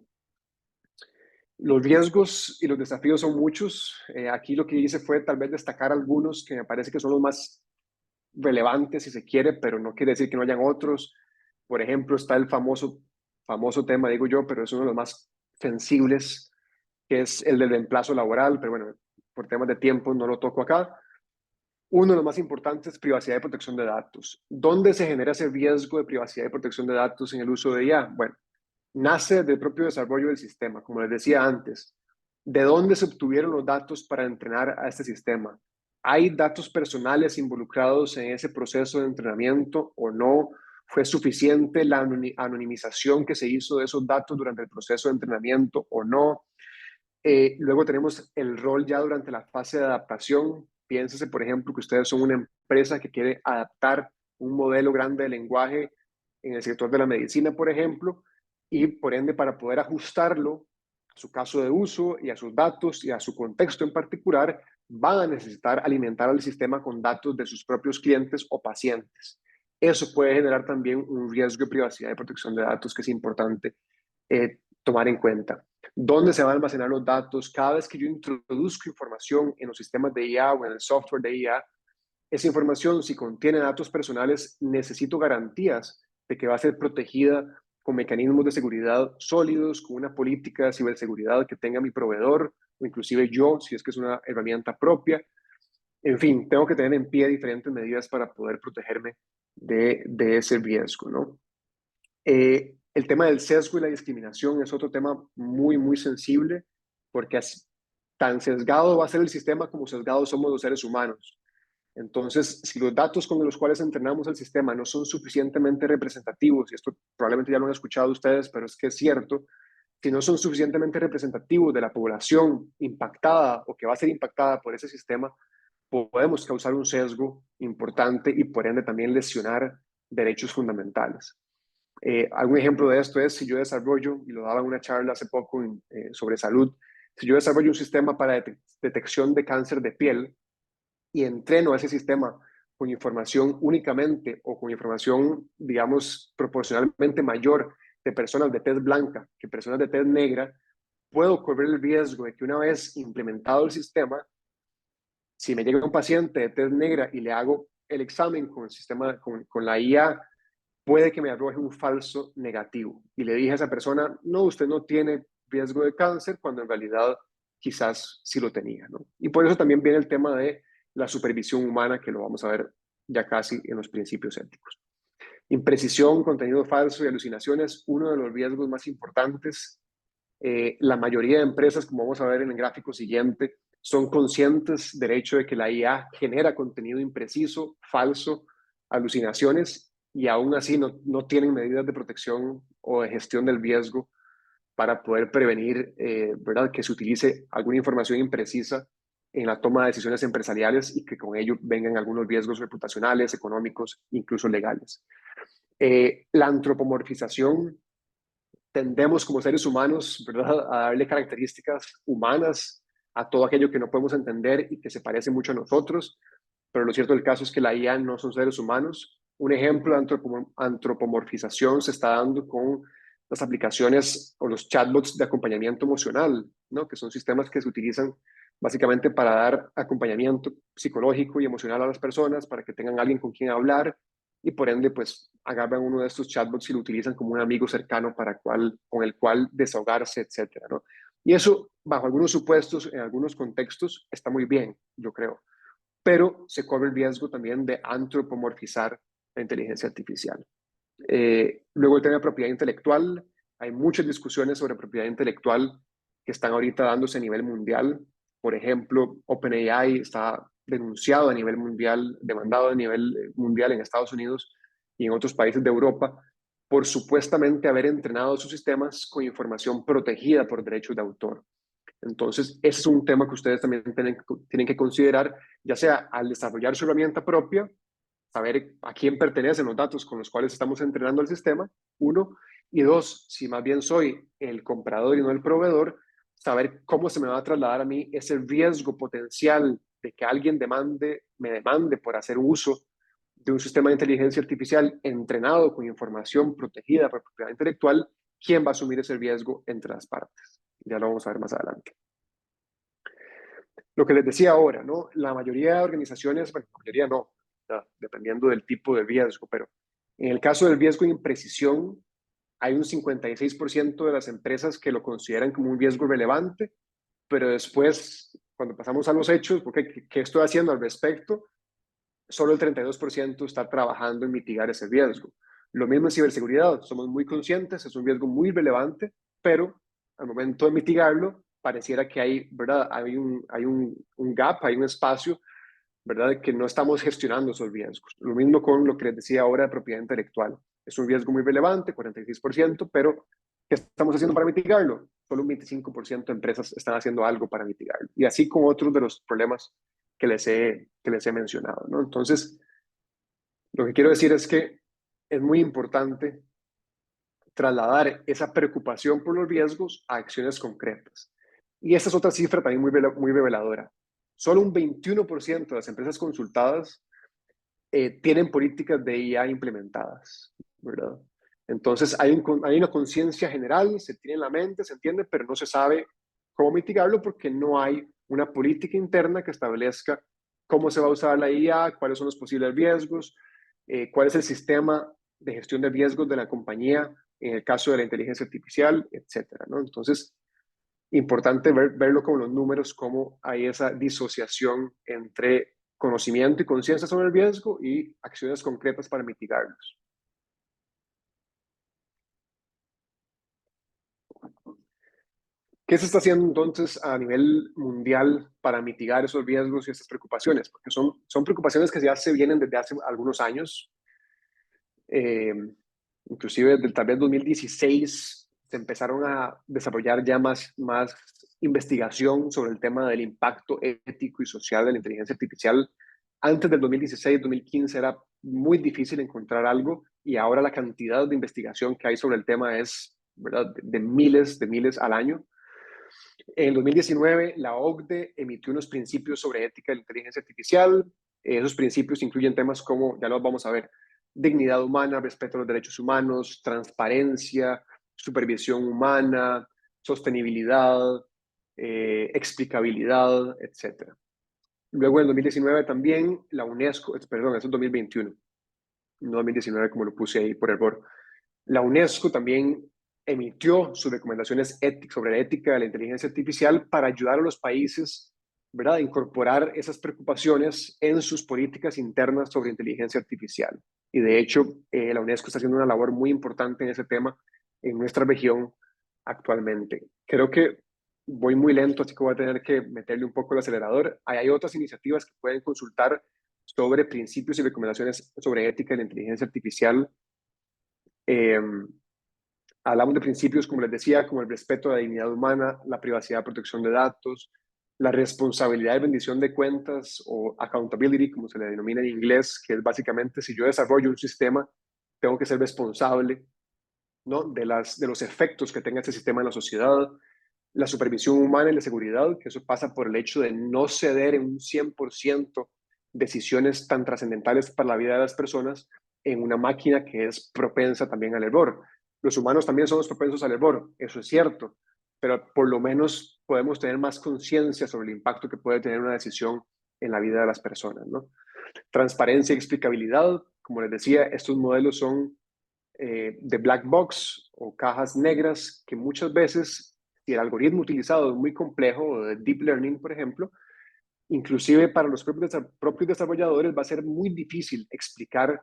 Los riesgos y los desafíos son muchos. Aquí lo que hice fue tal vez destacar algunos que me parece que son los más relevantes, si se quiere, pero no quiere decir que no hayan otros. Por ejemplo, está el famoso tema, digo yo, pero es uno de los más sensibles, que es el del reemplazo laboral, pero bueno, por temas de tiempo no lo toco acá. Uno de los más importantes es privacidad y protección de datos. ¿Dónde se genera ese riesgo de privacidad y protección de datos en el uso de IA? Bueno, nace del propio desarrollo del sistema, como les decía antes. ¿De dónde se obtuvieron los datos para entrenar a este sistema? ¿Hay datos personales involucrados en ese proceso de entrenamiento o no? ¿Fue suficiente la anonimización que se hizo de esos datos durante el proceso de entrenamiento o no? Luego tenemos el rol ya durante la fase de adaptación. Piénsese, por ejemplo, que ustedes son una empresa que quiere adaptar un modelo grande de lenguaje en el sector de la medicina, por ejemplo, y por ende para poder ajustarlo a su caso de uso y a sus datos y a su contexto en particular, van a necesitar alimentar al sistema con datos de sus propios clientes o pacientes. Eso puede generar también un riesgo de privacidad y protección de datos que es importante tomar en cuenta. ¿Dónde se van a almacenar los datos? Cada vez que yo introduzco información en los sistemas de IA o en el software de IA, esa información, si contiene datos personales, necesito garantías de que va a ser protegida con mecanismos de seguridad sólidos, con una política de ciberseguridad que tenga mi proveedor, o inclusive yo, si es que es una herramienta propia. En fin, tengo que tener en pie diferentes medidas para poder protegerme de ese riesgo, ¿no? El tema del sesgo y la discriminación es otro tema muy, muy sensible, porque tan sesgado va a ser el sistema como sesgados somos los seres humanos. Entonces, si los datos con los cuales entrenamos el sistema no son suficientemente representativos, y esto probablemente ya lo han escuchado ustedes, pero es que es cierto, si no son suficientemente representativos de la población impactada o que va a ser impactada por ese sistema, podemos causar un sesgo importante y por ende también lesionar derechos fundamentales. Algún ejemplo de esto es si yo desarrollo, y lo daba en una charla hace poco sobre salud, si yo desarrollo un sistema para detección de cáncer de piel y entreno ese sistema con información únicamente o con información, digamos, proporcionalmente mayor de personas de tez blanca que personas de tez negra, puedo correr el riesgo de que una vez implementado el sistema, si me llega un paciente de tez negra y le hago el examen con el sistema, con la IA, puede que me arroje un falso negativo. Y le dije a esa persona, no, usted no tiene riesgo de cáncer, cuando en realidad quizás sí lo tenía, ¿no? Y por eso también viene el tema de la supervisión humana, que lo vamos a ver ya casi en los principios éticos. Imprecisión, contenido falso y alucinaciones, uno de los riesgos más importantes. La mayoría de empresas, como vamos a ver en el gráfico siguiente, son conscientes del hecho de que la IA genera contenido impreciso, falso, alucinaciones, y aún así no tienen medidas de protección o de gestión del riesgo para poder prevenir, ¿verdad?, que se utilice alguna información imprecisa en la toma de decisiones empresariales y que con ello vengan algunos riesgos reputacionales, económicos, incluso legales. La antropomorfización, tendemos como seres humanos, ¿verdad?, a darle características humanas a todo aquello que no podemos entender y que se parece mucho a nosotros, pero lo cierto del caso es que la IA no son seres humanos. Un ejemplo de antropomorfización se está dando con las aplicaciones o los chatbots de acompañamiento emocional, ¿no?, que son sistemas que se utilizan básicamente para dar acompañamiento psicológico y emocional a las personas, para que tengan alguien con quien hablar, y por ende, pues, agarran uno de estos chatbots y lo utilizan como un amigo cercano con el cual desahogarse, etcétera, ¿no? Y eso, bajo algunos supuestos, en algunos contextos, está muy bien, yo creo. Pero se corre el riesgo también de antropomorfizar la inteligencia artificial. Luego el tema de propiedad intelectual. Hay muchas discusiones sobre propiedad intelectual que están ahorita dándose a nivel mundial. Por ejemplo, OpenAI está denunciado a nivel mundial, demandado a nivel mundial en Estados Unidos y en otros países de Europa por supuestamente haber entrenado sus sistemas con información protegida por derechos de autor. Entonces, ese es un tema que ustedes también tienen que considerar, ya sea al desarrollar su herramienta propia, saber a quién pertenecen los datos con los cuales estamos entrenando el sistema, uno, y dos, si más bien soy el comprador y no el proveedor, saber cómo se me va a trasladar a mí ese riesgo potencial de que alguien me demande por hacer uso de un sistema de inteligencia artificial entrenado con información protegida por propiedad intelectual. ¿Quién va a asumir ese riesgo entre las partes? Ya lo vamos a ver más adelante. Lo que les decía ahora, ¿no? La mayoría de organizaciones, bueno, la mayoría no, dependiendo del tipo de riesgo, pero en el caso del riesgo de imprecisión, hay un 56% de las empresas que lo consideran como un riesgo relevante, pero después, cuando pasamos a los hechos, porque ¿qué estoy haciendo al respecto? Solo el 32% está trabajando en mitigar ese riesgo. Lo mismo en ciberseguridad, somos muy conscientes, es un riesgo muy relevante, pero al momento de mitigarlo, pareciera que hay, ¿verdad?, hay un gap, hay un espacio, ¿verdad?, que no estamos gestionando esos riesgos. Lo mismo con lo que les decía ahora de propiedad intelectual. Es un riesgo muy relevante, 46%, pero ¿qué estamos haciendo para mitigarlo? Solo un 25% de empresas están haciendo algo para mitigarlo. Y así con otros de los problemas que les he mencionado, ¿no? Entonces, lo que quiero decir es que es muy importante trasladar esa preocupación por los riesgos a acciones concretas. Y esta es otra cifra también muy reveladora. Solo un 21% de las empresas consultadas tienen políticas de IA implementadas, ¿verdad? Entonces hay una conciencia general, se tiene en la mente, se entiende, pero no se sabe cómo mitigarlo porque no hay una política interna que establezca cómo se va a usar la IA, cuáles son los posibles riesgos, cuál es el sistema de gestión de riesgos de la compañía en el caso de la inteligencia artificial, etcétera, ¿no? Entonces, importante verlo con los números, cómo hay esa disociación entre conocimiento y conciencia sobre el riesgo y acciones concretas para mitigarlos. ¿Qué se está haciendo entonces a nivel mundial para mitigar esos riesgos y estas preocupaciones? Porque son preocupaciones que ya se vienen desde hace algunos años. Inclusive desde tal vez 2016 se empezaron a desarrollar ya más investigación sobre el tema del impacto ético y social de la inteligencia artificial. Antes del 2016-2015 era muy difícil encontrar algo y ahora la cantidad de investigación que hay sobre el tema es, ¿verdad?, de miles al año. En el 2019, la OCDE emitió unos principios sobre ética de la inteligencia artificial. Esos principios incluyen temas como, ya los vamos a ver, dignidad humana, respeto a los derechos humanos, transparencia, supervisión humana, sostenibilidad, explicabilidad, etc. Luego, en 2019 también, la UNESCO, perdón, eso es 2021, no 2019 como lo puse ahí por error. La UNESCO también emitió sus recomendaciones sobre la ética de la inteligencia artificial para ayudar a los países, ¿verdad?, a incorporar esas preocupaciones en sus políticas internas sobre inteligencia artificial. Y de hecho, la UNESCO está haciendo una labor muy importante en ese tema en nuestra región actualmente. Creo que voy muy lento, así que voy a tener que meterle un poco el acelerador. Hay otras iniciativas que pueden consultar sobre principios y recomendaciones sobre ética de la inteligencia artificial. Hablamos de principios, como les decía, como el respeto a la dignidad humana, la privacidad, protección de datos, la responsabilidad y rendición de cuentas, o accountability, como se le denomina en inglés, que es básicamente si yo desarrollo un sistema, tengo que ser responsable, ¿no?, de los efectos que tenga ese sistema en la sociedad. La supervisión humana y la seguridad, que eso pasa por el hecho de no ceder en un 100% decisiones tan trascendentales para la vida de las personas en una máquina que es propensa también al error. Los humanos también somos propensos al error, eso es cierto, pero por lo menos podemos tener más conciencia sobre el impacto que puede tener una decisión en la vida de las personas, ¿no? Transparencia y explicabilidad, como les decía, estos modelos son de black box o cajas negras que muchas veces, si el algoritmo utilizado es muy complejo, o de deep learning, por ejemplo, inclusive para los propios desarrolladores va a ser muy difícil explicar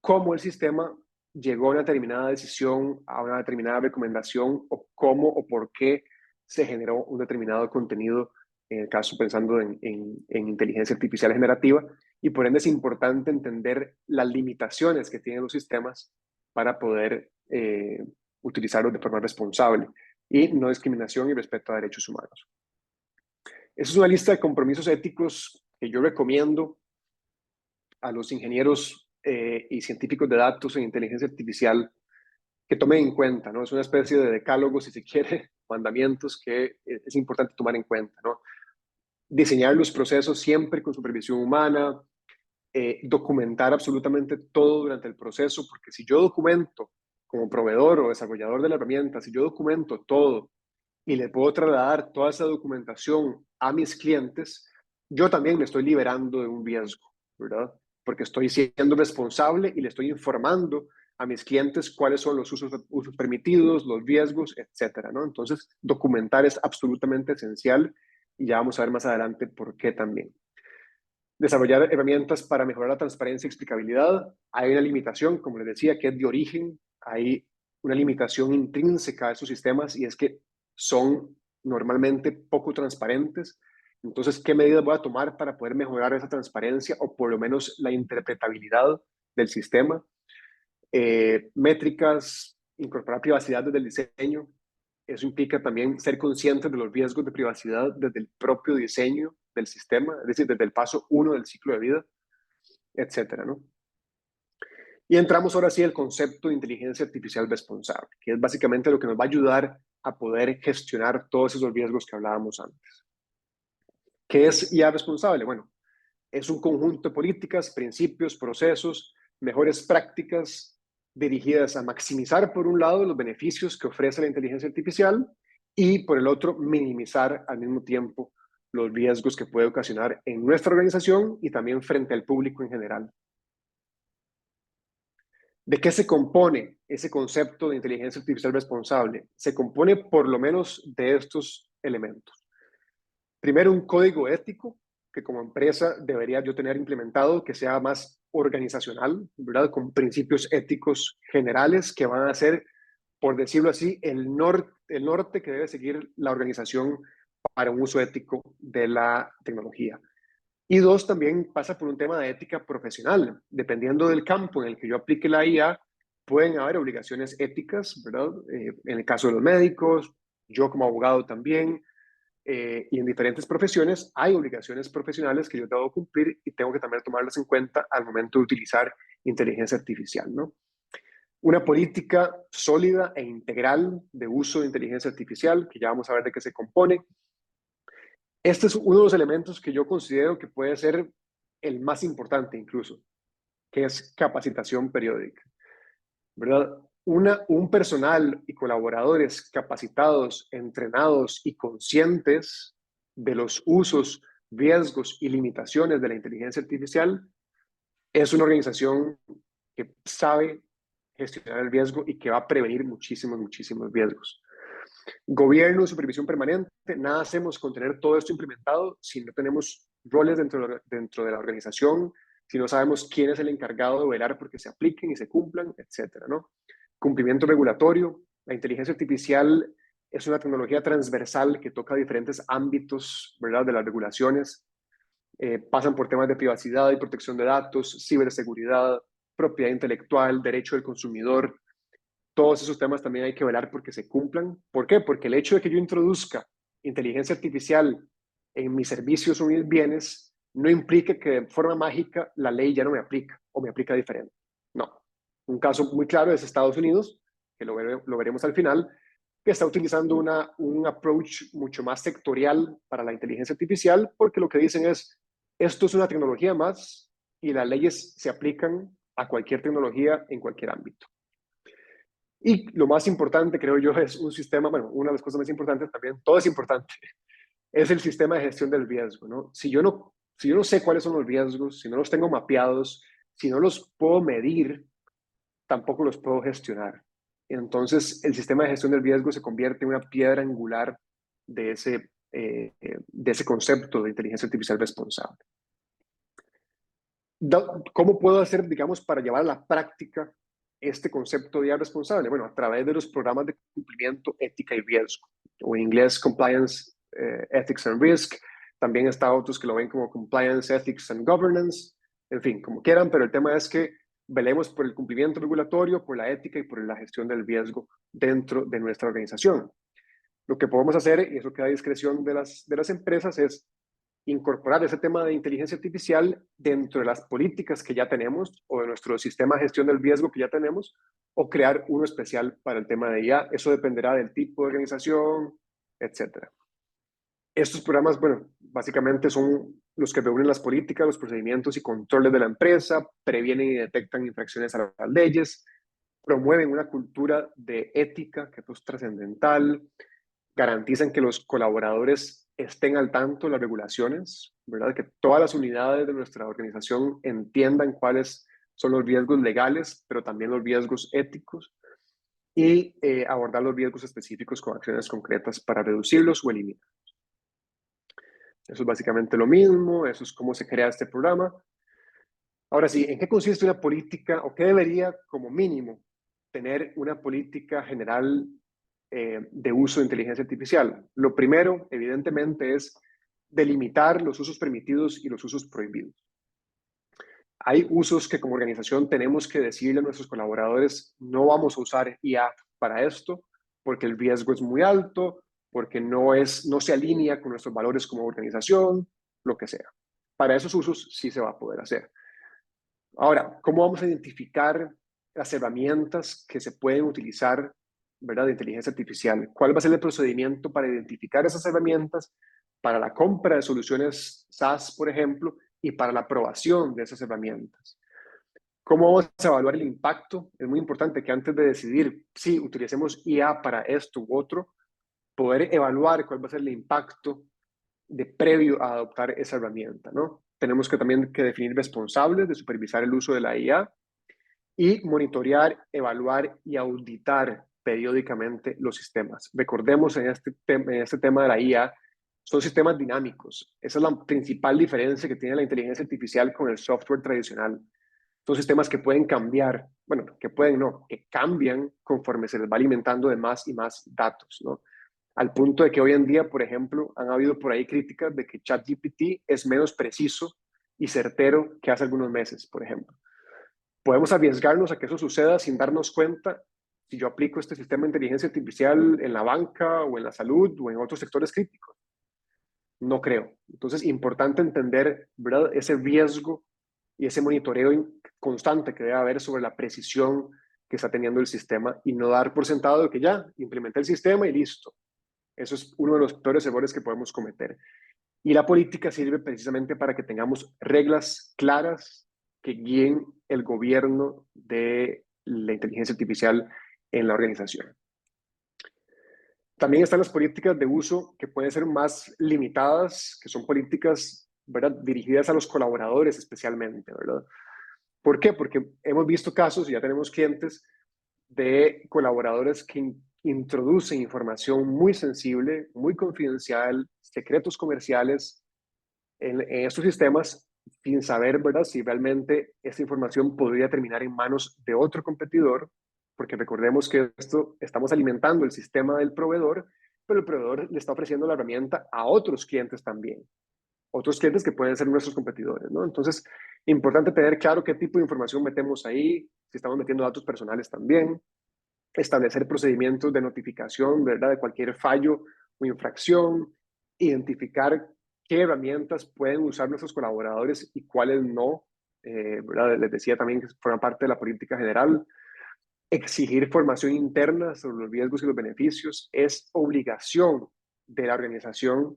cómo el sistema llegó a una determinada decisión, a una determinada recomendación, o cómo o por qué se generó un determinado contenido, en el caso pensando en inteligencia artificial generativa, y por ende es importante entender las limitaciones que tienen los sistemas para poder utilizarlos de forma responsable y no discriminación y respeto a derechos humanos. Esa es una lista de compromisos éticos que yo recomiendo a los ingenieros y científicos de datos en inteligencia artificial que tomen en cuenta, ¿no? Es una especie de decálogo, si se quiere, mandamientos que es importante tomar en cuenta, ¿no? Diseñar los procesos siempre con supervisión humana, documentar absolutamente todo durante el proceso, porque si yo documento como proveedor o desarrollador de la herramienta, si yo documento todo y le puedo trasladar toda esa documentación a mis clientes, yo también me estoy liberando de un riesgo, ¿verdad? Porque estoy siendo responsable y le estoy informando a mis clientes cuáles son los usos permitidos, los riesgos, etcétera, ¿no? Entonces, documentar es absolutamente esencial y ya vamos a ver más adelante por qué también. Desarrollar herramientas para mejorar la transparencia y explicabilidad. Hay una limitación, como les decía, que es de origen. Hay una limitación intrínseca a esos sistemas y es que son normalmente poco transparentes. Entonces, ¿qué medidas voy a tomar para poder mejorar esa transparencia o por lo menos la interpretabilidad del sistema? Métricas, incorporar privacidad desde el diseño. Eso implica también ser conscientes de los riesgos de privacidad desde el propio diseño del sistema, es decir, desde el paso 1 del ciclo de vida, etcétera, ¿no? Y entramos ahora sí al concepto de inteligencia artificial responsable, que es básicamente lo que nos va a ayudar a poder gestionar todos esos riesgos que hablábamos antes. ¿Qué es IA responsable? Bueno, es un conjunto de políticas, principios, procesos, mejores prácticas dirigidas a maximizar, por un lado, los beneficios que ofrece la inteligencia artificial y, por el otro, minimizar al mismo tiempo los riesgos que puede ocasionar en nuestra organización y también frente al público en general. ¿De qué se compone ese concepto de inteligencia artificial responsable? Se compone por lo menos de estos elementos. Primero, un código ético que como empresa debería yo tener implementado, que sea más organizacional, ¿verdad? Con principios éticos generales que van a ser, por decirlo así, el norte que debe seguir la organización para un uso ético de la tecnología. Y dos, también pasa por un tema de ética profesional. Dependiendo del campo en el que yo aplique la IA, pueden haber obligaciones éticas, ¿verdad? En el caso de los médicos, yo como abogado también, y en diferentes profesiones hay obligaciones profesionales que yo debo cumplir y tengo que también tomarlas en cuenta al momento de utilizar inteligencia artificial, ¿no? Una política sólida e integral de uso de inteligencia artificial, que ya vamos a ver de qué se compone. Este es uno de los elementos que yo considero que puede ser el más importante incluso, que es capacitación periódica, ¿verdad? Un personal y colaboradores capacitados, entrenados y conscientes de los usos, riesgos y limitaciones de la inteligencia artificial es una organización que sabe gestionar el riesgo y que va a prevenir muchísimos, muchísimos riesgos. Gobierno y supervisión permanente, nada hacemos con tener todo esto implementado si no tenemos roles dentro de la organización, si no sabemos quién es el encargado de velar porque se apliquen y se cumplan, etcétera, ¿no? Cumplimiento regulatorio. La inteligencia artificial es una tecnología transversal que toca diferentes ámbitos, ¿verdad?, de las regulaciones. Pasan por temas de privacidad y protección de datos, ciberseguridad, propiedad intelectual, derecho del consumidor. Todos esos temas también hay que velar porque se cumplan. ¿Por qué? Porque el hecho de que yo introduzca inteligencia artificial en mis servicios o mis bienes no implica que de forma mágica la ley ya no me aplica o me aplica diferente. No. Un caso muy claro es Estados Unidos, que lo veremos al final, que está utilizando un approach mucho más sectorial para la inteligencia artificial, porque lo que dicen es, esto es una tecnología más y las leyes se aplican a cualquier tecnología en cualquier ámbito. Y lo más importante, creo yo, es un sistema, bueno, una de las cosas más importantes también, todo es importante, es el sistema de gestión del riesgo, ¿no? Si yo no sé cuáles son los riesgos, si no los tengo mapeados, si no los puedo medir, tampoco los puedo gestionar. Entonces, el sistema de gestión del riesgo se convierte en una piedra angular de ese concepto de inteligencia artificial responsable. ¿Cómo puedo hacer, digamos, para llevar a la práctica este concepto de IA responsable? Bueno, a través de los programas de cumplimiento, ética y riesgo, o en inglés Compliance, Ethics and Risk. También está otros que lo ven como Compliance, Ethics and Governance. En fin, como quieran, pero el tema es que velemos por el cumplimiento regulatorio, por la ética y por la gestión del riesgo dentro de nuestra organización. Lo que podemos hacer, y eso queda a discreción de las empresas, es incorporar ese tema de inteligencia artificial dentro de las políticas que ya tenemos o de nuestro sistema de gestión del riesgo que ya tenemos, o crear uno especial para el tema de IA. Eso dependerá del tipo de organización, etcétera. Estos programas, bueno, básicamente son los que reúnen las políticas, los procedimientos y controles de la empresa, previenen y detectan infracciones a las leyes, promueven una cultura de ética, que es trascendental, garantizan que los colaboradores estén al tanto de las regulaciones, ¿verdad? Que todas las unidades de nuestra organización entiendan cuáles son los riesgos legales, pero también los riesgos éticos, y abordar los riesgos específicos con acciones concretas para reducirlos o eliminarlos. Eso es básicamente lo mismo, eso es cómo se crea este programa. Ahora sí, ¿en qué consiste una política o qué debería, como mínimo, tener una política general de uso de inteligencia artificial? Lo primero, evidentemente, es delimitar los usos permitidos y los usos prohibidos. Hay usos que como organización tenemos que decirle a nuestros colaboradores, no vamos a usar IA para esto, porque el riesgo es muy alto, porque no se alinea con nuestros valores como organización, lo que sea. Para esos usos sí se va a poder hacer. Ahora, ¿cómo vamos a identificar las herramientas que se pueden utilizar, ¿verdad?, de inteligencia artificial? ¿Cuál va a ser el procedimiento para identificar esas herramientas para la compra de soluciones SaaS, por ejemplo, y para la aprobación de esas herramientas? ¿Cómo vamos a evaluar el impacto? Es muy importante que antes de decidir si utilicemos IA para esto u otro, poder evaluar cuál va a ser el impacto previo a adoptar esa herramienta, ¿no? Tenemos que también definir responsables de supervisar el uso de la IA y monitorear, evaluar y auditar periódicamente los sistemas. Recordemos en este tema de la IA, son sistemas dinámicos. Esa es la principal diferencia que tiene la inteligencia artificial con el software tradicional. Son sistemas que pueden cambiar, bueno, que cambian conforme se les va alimentando de más y más datos, ¿no? Al punto de que hoy en día, por ejemplo, han habido por ahí críticas de que ChatGPT es menos preciso y certero que hace algunos meses, por ejemplo. Podemos arriesgarnos a que eso suceda sin darnos cuenta si yo aplico este sistema de inteligencia artificial en la banca o en la salud o en otros sectores críticos. No creo. Entonces, importante entender, ¿verdad?, ese riesgo y ese monitoreo constante que debe haber sobre la precisión que está teniendo el sistema y no dar por sentado de que ya implementé el sistema y listo. Eso es uno de los peores errores que podemos cometer. Y la política sirve precisamente para que tengamos reglas claras que guíen el gobierno de la inteligencia artificial en la organización. También están las políticas de uso que pueden ser más limitadas, que son políticas, ¿verdad?, dirigidas a los colaboradores especialmente, ¿verdad? ¿Por qué? Porque hemos visto casos y ya tenemos clientes de colaboradores que introducen información muy sensible, muy confidencial, secretos comerciales en estos sistemas sin saber, ¿verdad?, si realmente esta información podría terminar en manos de otro competidor, porque recordemos que estamos alimentando el sistema del proveedor, pero el proveedor le está ofreciendo la herramienta a otros clientes también, otros clientes que pueden ser nuestros competidores, ¿no? Entonces, importante tener claro qué tipo de información metemos ahí, si estamos metiendo datos personales también, establecer procedimientos de notificación, ¿verdad?, de cualquier fallo o infracción, identificar qué herramientas pueden usar nuestros colaboradores y cuáles no, ¿verdad? Les decía también que forma parte de la política general. Exigir formación interna sobre los riesgos y los beneficios. Es obligación de la organización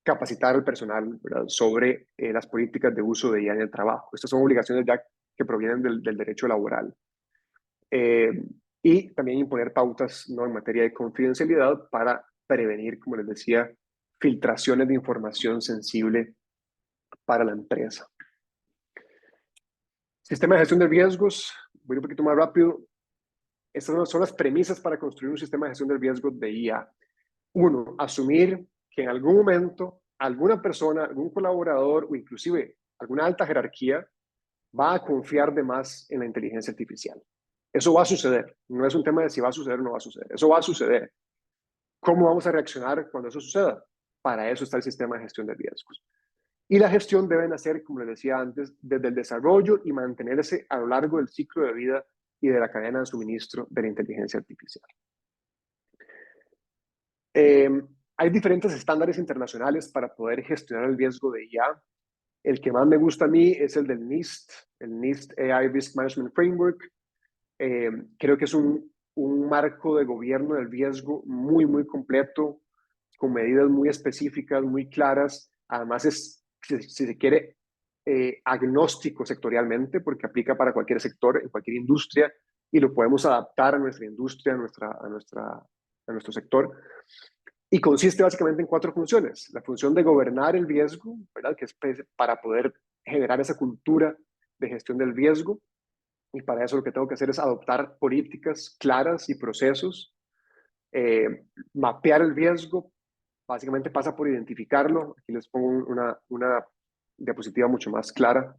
capacitar al personal, ¿verdad?, sobre las políticas de uso de IA en el trabajo. Estas son obligaciones ya que provienen del derecho laboral. Y también imponer pautas, ¿no?, en materia de confidencialidad para prevenir, como les decía, filtraciones de información sensible para la empresa. Sistema de gestión de riesgos, voy un poquito más rápido. Estas son las premisas para construir un sistema de gestión de riesgos de IA. Uno, asumir que en algún momento alguna persona, algún colaborador o inclusive alguna alta jerarquía va a confiar de más en la inteligencia artificial. Eso va a suceder. No es un tema de si va a suceder o no va a suceder. Eso va a suceder. ¿Cómo vamos a reaccionar cuando eso suceda? Para eso está el sistema de gestión de riesgos. Y la gestión debe nacer, como les decía antes, desde el desarrollo y mantenerse a lo largo del ciclo de vida y de la cadena de suministro de la inteligencia artificial. Hay diferentes estándares internacionales para poder gestionar el riesgo de IA. El que más me gusta a mí es el del NIST, el NIST AI Risk Management Framework. Creo que es un marco de gobierno del riesgo muy, muy completo, con medidas muy específicas, muy claras. Además es, si se quiere, agnóstico sectorialmente, porque aplica para cualquier sector, en cualquier industria, y lo podemos adaptar a nuestra industria, a nuestro sector. Y consiste básicamente en 4 funciones. La función de gobernar el riesgo, ¿verdad?, que es para poder generar esa cultura de gestión del riesgo. Y para eso lo que tengo que hacer es adoptar políticas claras y procesos. Mapear el riesgo, básicamente pasa por identificarlo. Aquí les pongo una diapositiva mucho más clara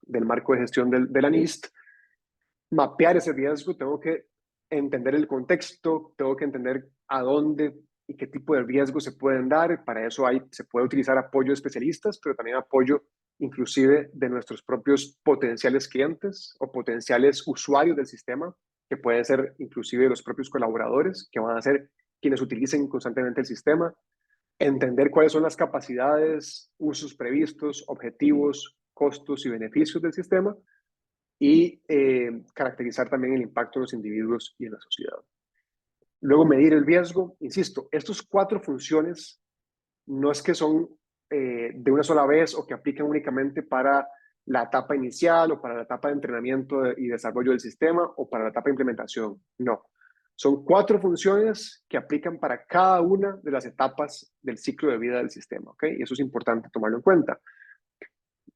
del marco de gestión de la NIST. Mapear ese riesgo, tengo que entender el contexto, tengo que entender a dónde y qué tipo de riesgos se pueden dar. Para eso se puede utilizar apoyo de especialistas, pero también apoyo inclusive de nuestros propios potenciales clientes o potenciales usuarios del sistema, que pueden ser inclusive los propios colaboradores, que van a ser quienes utilicen constantemente el sistema. Entender cuáles son las capacidades, usos previstos, objetivos, costos y beneficios del sistema, y caracterizar también el impacto en los individuos y en la sociedad. Luego, medir el riesgo. Insisto, estas 4 funciones no es que son de una sola vez o que apliquen únicamente para la etapa inicial o para la etapa de entrenamiento y desarrollo del sistema o para la etapa de implementación. No. Son 4 funciones que aplican para cada una de las etapas del ciclo de vida del sistema, ¿ok? Y eso es importante tomarlo en cuenta.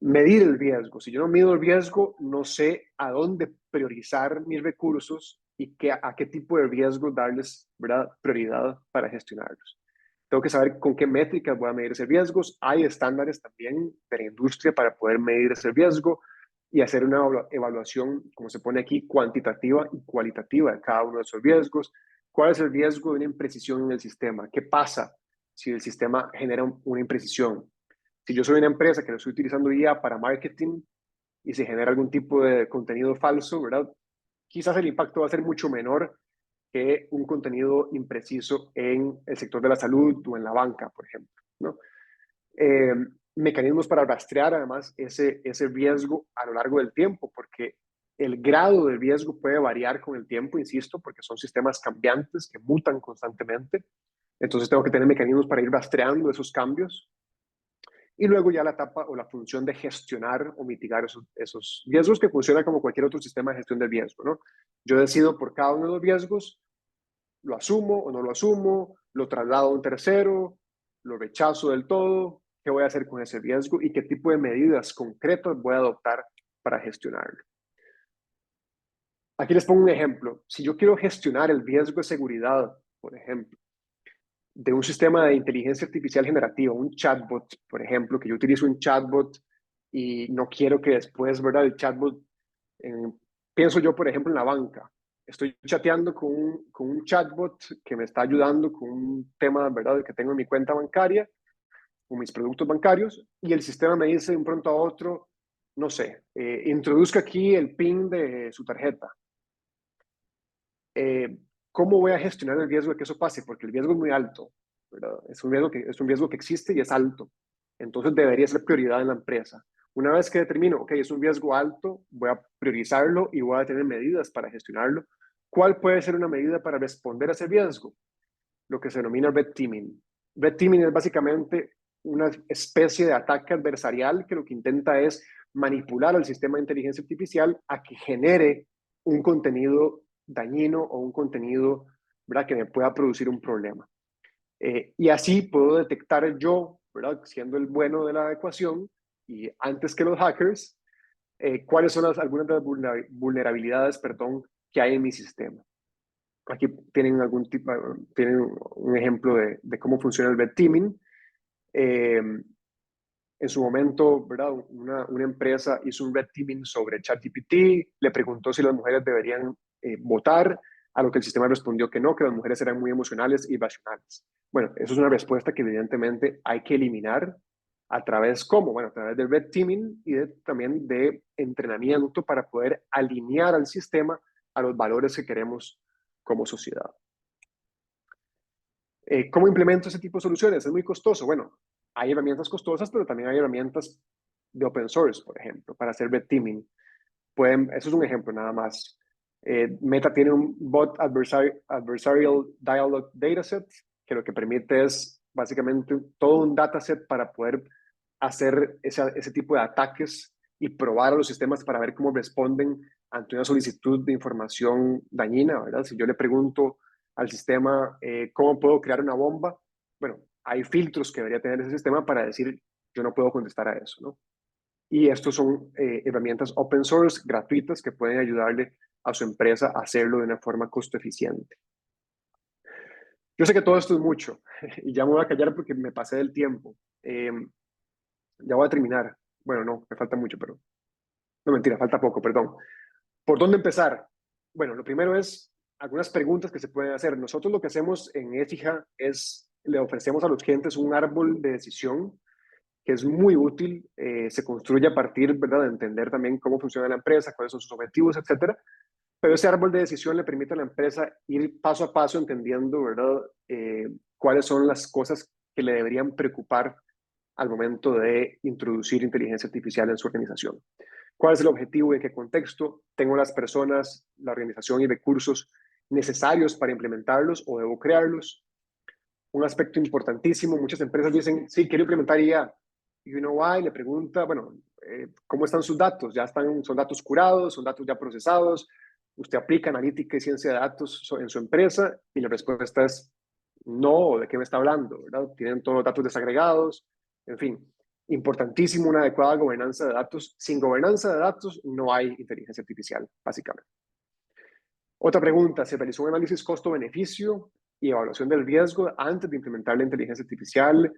Medir el riesgo. Si yo no mido el riesgo, no sé a dónde priorizar mis recursos y a qué tipo de riesgos darles, ¿verdad?, prioridad para gestionarlos. Tengo que saber con qué métricas voy a medir esos riesgos. Hay estándares también de la industria para poder medir ese riesgo y hacer una evaluación, como se pone aquí, cuantitativa y cualitativa de cada uno de esos riesgos. ¿Cuál es el riesgo de una imprecisión en el sistema? ¿Qué pasa si el sistema genera una imprecisión? Si yo soy una empresa que lo estoy utilizando IA para marketing y se genera algún tipo de contenido falso, ¿verdad? Quizás el impacto va a ser mucho menor que un contenido impreciso en el sector de la salud o en la banca, por ejemplo, ¿no? Mecanismos para rastrear además ese riesgo a lo largo del tiempo, porque el grado de riesgo puede variar con el tiempo, insisto, porque son sistemas cambiantes que mutan constantemente. Entonces tengo que tener mecanismos para ir rastreando esos cambios. Y luego ya la etapa o la función de gestionar o mitigar esos riesgos, que funciona como cualquier otro sistema de gestión de riesgo, ¿no? Yo decido por cada uno de los riesgos, lo asumo o no lo asumo, lo traslado a un tercero, lo rechazo del todo, qué voy a hacer con ese riesgo y qué tipo de medidas concretas voy a adoptar para gestionarlo. Aquí les pongo un ejemplo. Si yo quiero gestionar el riesgo de seguridad, por ejemplo, de un sistema de inteligencia artificial generativa, un chatbot, por ejemplo, que yo utilizo un chatbot y no quiero que después, ¿verdad? El chatbot, pienso yo, por ejemplo, en la banca. Estoy chateando con un chatbot que me está ayudando con un tema, ¿verdad?, que tengo en mi cuenta bancaria, con mis productos bancarios, y el sistema me dice de un pronto a otro, no sé, introduzca aquí el PIN de su tarjeta. ¿Cómo voy a gestionar el riesgo de que eso pase? Porque el riesgo es muy alto, ¿verdad? Es un riesgo que existe y es alto. Entonces debería ser prioridad en la empresa. Una vez que determino, ok, es un riesgo alto, voy a priorizarlo y voy a tener medidas para gestionarlo. ¿Cuál puede ser una medida para responder a ese riesgo? Lo que se denomina red teaming. Red teaming es básicamente una especie de ataque adversarial que lo que intenta es manipular al sistema de inteligencia artificial a que genere un contenido dañino o un contenido, ¿verdad?, que me pueda producir un problema. Y así puedo detectar yo, ¿verdad?, siendo el bueno de la ecuación y antes que los hackers, cuáles son algunas de las vulnerabilidades, perdón, que hay en mi sistema. Aquí tienen tienen un ejemplo de cómo funciona el red teaming. En su momento, ¿verdad?, una empresa hizo un red teaming sobre ChatGPT, le preguntó si las mujeres deberían votar, a lo que el sistema respondió que no, que las mujeres eran muy emocionales y racionales. Bueno, eso es una respuesta que evidentemente hay que eliminar a través, ¿cómo? Bueno, a través del red teaming y también de entrenamiento para poder alinear al sistema a los valores que queremos como sociedad. ¿Cómo implemento ese tipo de soluciones? Es muy costoso. Bueno, hay herramientas costosas, pero también hay herramientas de open source, por ejemplo, para hacer red teaming. Eso es un ejemplo nada más. Meta tiene un bot adversarial dialogue dataset, que lo que permite es básicamente todo un dataset para poder hacer ese tipo de ataques y probar a los sistemas para ver cómo responden ante una solicitud de información dañina, ¿verdad? Si yo le pregunto al sistema cómo puedo crear una bomba, bueno, hay filtros que debería tener ese sistema para decir yo no puedo contestar a eso, ¿no? Y estos son herramientas open source gratuitas que pueden ayudarle a su empresa a hacerlo de una forma costo eficiente. Yo sé que todo esto es mucho y ya me voy a callar porque me pasé del tiempo. Ya voy a terminar. Bueno, no, me falta mucho, pero no, mentira, falta poco, perdón. ¿Por dónde empezar? Bueno, lo primero es algunas preguntas que se pueden hacer. Nosotros lo que hacemos en Écija es le ofrecemos a los clientes un árbol de decisión que es muy útil, se construye a partir, ¿verdad?, de entender también cómo funciona la empresa, cuáles son sus objetivos, etcétera. Pero ese árbol de decisión le permite a la empresa ir paso a paso entendiendo, ¿verdad?, cuáles son las cosas que le deberían preocupar al momento de introducir inteligencia artificial en su organización. ¿Cuál es el objetivo? ¿En qué contexto? ¿Tengo las personas, la organización y recursos necesarios para implementarlos o debo crearlos? Un aspecto importantísimo, muchas empresas dicen, sí, quiero implementar IA. Y uno va y le pregunta, bueno, ¿cómo están sus datos? ¿Son datos curados? ¿Son datos ya procesados? ¿Usted aplica analítica y ciencia de datos en su empresa? Y la respuesta es no, ¿de qué me está hablando? ¿Verdad? Tienen todos los datos desagregados, en fin. Importantísimo una adecuada gobernanza de datos. Sin gobernanza de datos no hay inteligencia artificial, básicamente. Otra pregunta, ¿se realizó un análisis costo-beneficio y evaluación del riesgo antes de implementar la inteligencia artificial?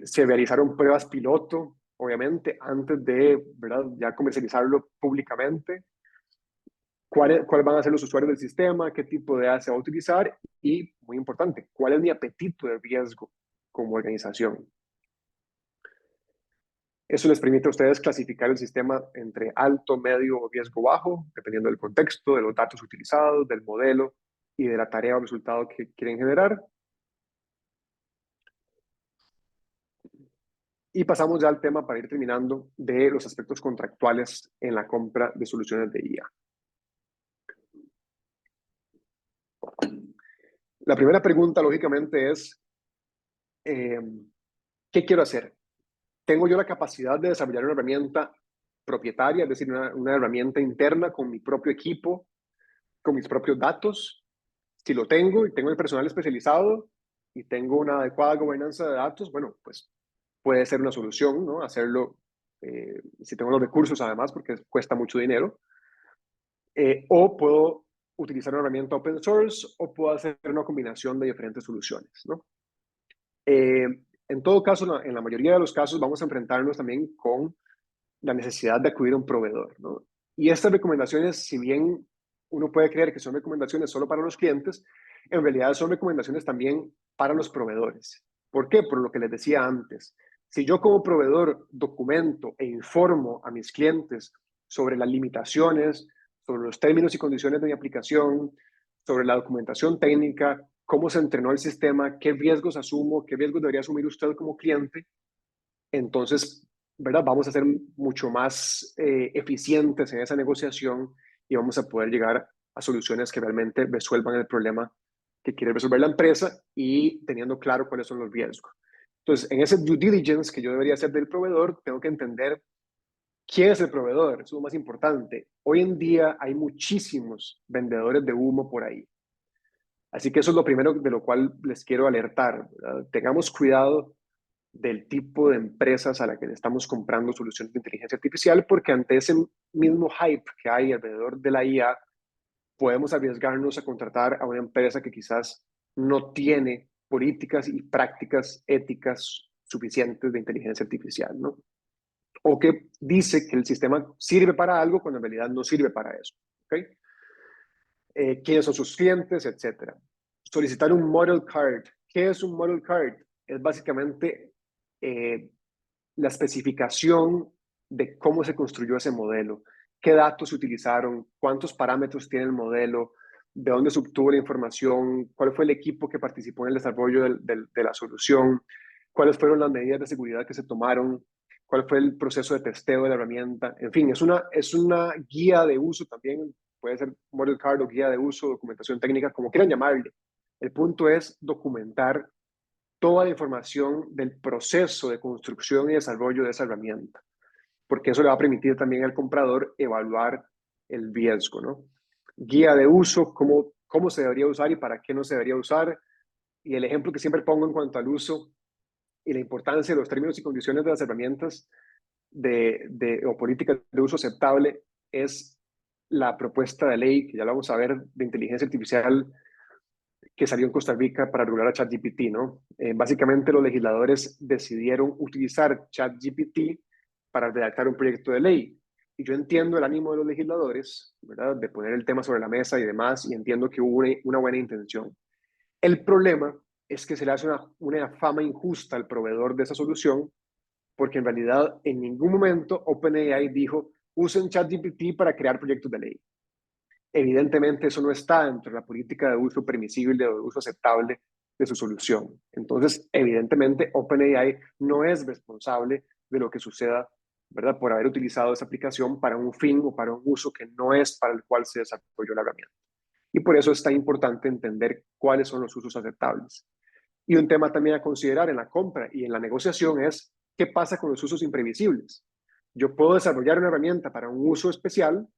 Se realizaron pruebas piloto, obviamente, antes de, ¿verdad?, ya comercializarlo públicamente. ¿Cuáles van a ser los usuarios del sistema? ¿Qué tipo de IA se va a utilizar? Y, muy importante, ¿cuál es mi apetito de riesgo como organización? Eso les permite a ustedes clasificar el sistema entre alto, medio o riesgo bajo, dependiendo del contexto, de los datos utilizados, del modelo y de la tarea o resultado que quieren generar. Y pasamos ya al tema, para ir terminando, de los aspectos contractuales en la compra de soluciones de IA. La primera pregunta, lógicamente, es, ¿qué quiero hacer? ¿Tengo yo la capacidad de desarrollar una herramienta propietaria, es decir, una herramienta interna con mi propio equipo, con mis propios datos? Si lo tengo y tengo el personal especializado y tengo una adecuada gobernanza de datos, bueno, pues puede ser una solución, ¿no? Hacerlo, si tengo los recursos además, porque cuesta mucho dinero. O puedo utilizar una herramienta open source o puedo hacer una combinación de diferentes soluciones, ¿no? En todo caso, en la mayoría de los casos vamos a enfrentarnos también con la necesidad de acudir a un proveedor, ¿no? Y estas recomendaciones, si bien uno puede creer que son recomendaciones solo para los clientes, en realidad son recomendaciones también para los proveedores. ¿Por qué? Por lo que les decía antes. Si yo como proveedor documento e informo a mis clientes sobre las limitaciones, sobre los términos y condiciones de mi aplicación, sobre la documentación técnica, cómo se entrenó el sistema, qué riesgos asumo, qué riesgos debería asumir usted como cliente, entonces, ¿verdad? Vamos a ser mucho más eficientes en esa negociación y vamos a poder llegar a soluciones que realmente resuelvan el problema que quiere resolver la empresa y teniendo claro cuáles son los riesgos. Entonces, en ese due diligence que yo debería hacer del proveedor, tengo que entender quién es el proveedor. Eso es lo más importante. Hoy en día hay muchísimos vendedores de humo por ahí. Así que eso es lo primero de lo cual les quiero alertar, ¿verdad? Tengamos cuidado del tipo de empresas a la que le estamos comprando soluciones de inteligencia artificial, porque ante ese mismo hype que hay alrededor de la IA, podemos arriesgarnos a contratar a una empresa que quizás no tiene políticas y prácticas éticas suficientes de inteligencia artificial, ¿no? O que dice que el sistema sirve para algo cuando en realidad no sirve para eso, ¿ok? Quiénes son sus clientes, etcétera. Solicitar un model card. ¿Qué es un model card? Es básicamente la especificación de cómo se construyó ese modelo, qué datos se utilizaron, cuántos parámetros tiene el modelo, de dónde se obtuvo la información, cuál fue el equipo que participó en el desarrollo de la solución, cuáles fueron las medidas de seguridad que se tomaron, cuál fue el proceso de testeo de la herramienta. En fin, es una guía de uso también, puede ser model card o guía de uso, documentación técnica, como quieran llamarle. El punto es documentar toda la información del proceso de construcción y desarrollo de esa herramienta, porque eso le va a permitir también al comprador evaluar el riesgo, ¿no? Guía de uso, cómo se debería usar y para qué no se debería usar. Y el ejemplo que siempre pongo en cuanto al uso y la importancia de los términos y condiciones de las herramientas o políticas de uso aceptable es la propuesta de ley, que ya la vamos a ver, de inteligencia artificial que salió en Costa Rica para regular a ChatGPT, ¿no? Básicamente los legisladores decidieron utilizar ChatGPT para redactar un proyecto de ley. Y yo entiendo el ánimo de los legisladores, ¿verdad? De poner el tema sobre la mesa y demás, y entiendo que hubo una buena intención. El problema es que se le hace una fama injusta al proveedor de esa solución, porque en realidad en ningún momento OpenAI dijo, usen ChatGPT para crear proyectos de ley. Evidentemente eso no está dentro de la política de uso permisible o de uso aceptable de su solución. Entonces, evidentemente, OpenAI no es responsable de lo que suceda, ¿verdad? Por haber utilizado esa aplicación para un fin o para un uso que no es para el cual se desarrolló la herramienta. Y por eso es tan importante entender cuáles son los usos aceptables. Y un tema también a considerar en la compra y en la negociación es qué pasa con los usos imprevisibles. Yo puedo desarrollar una herramienta para un uso especial,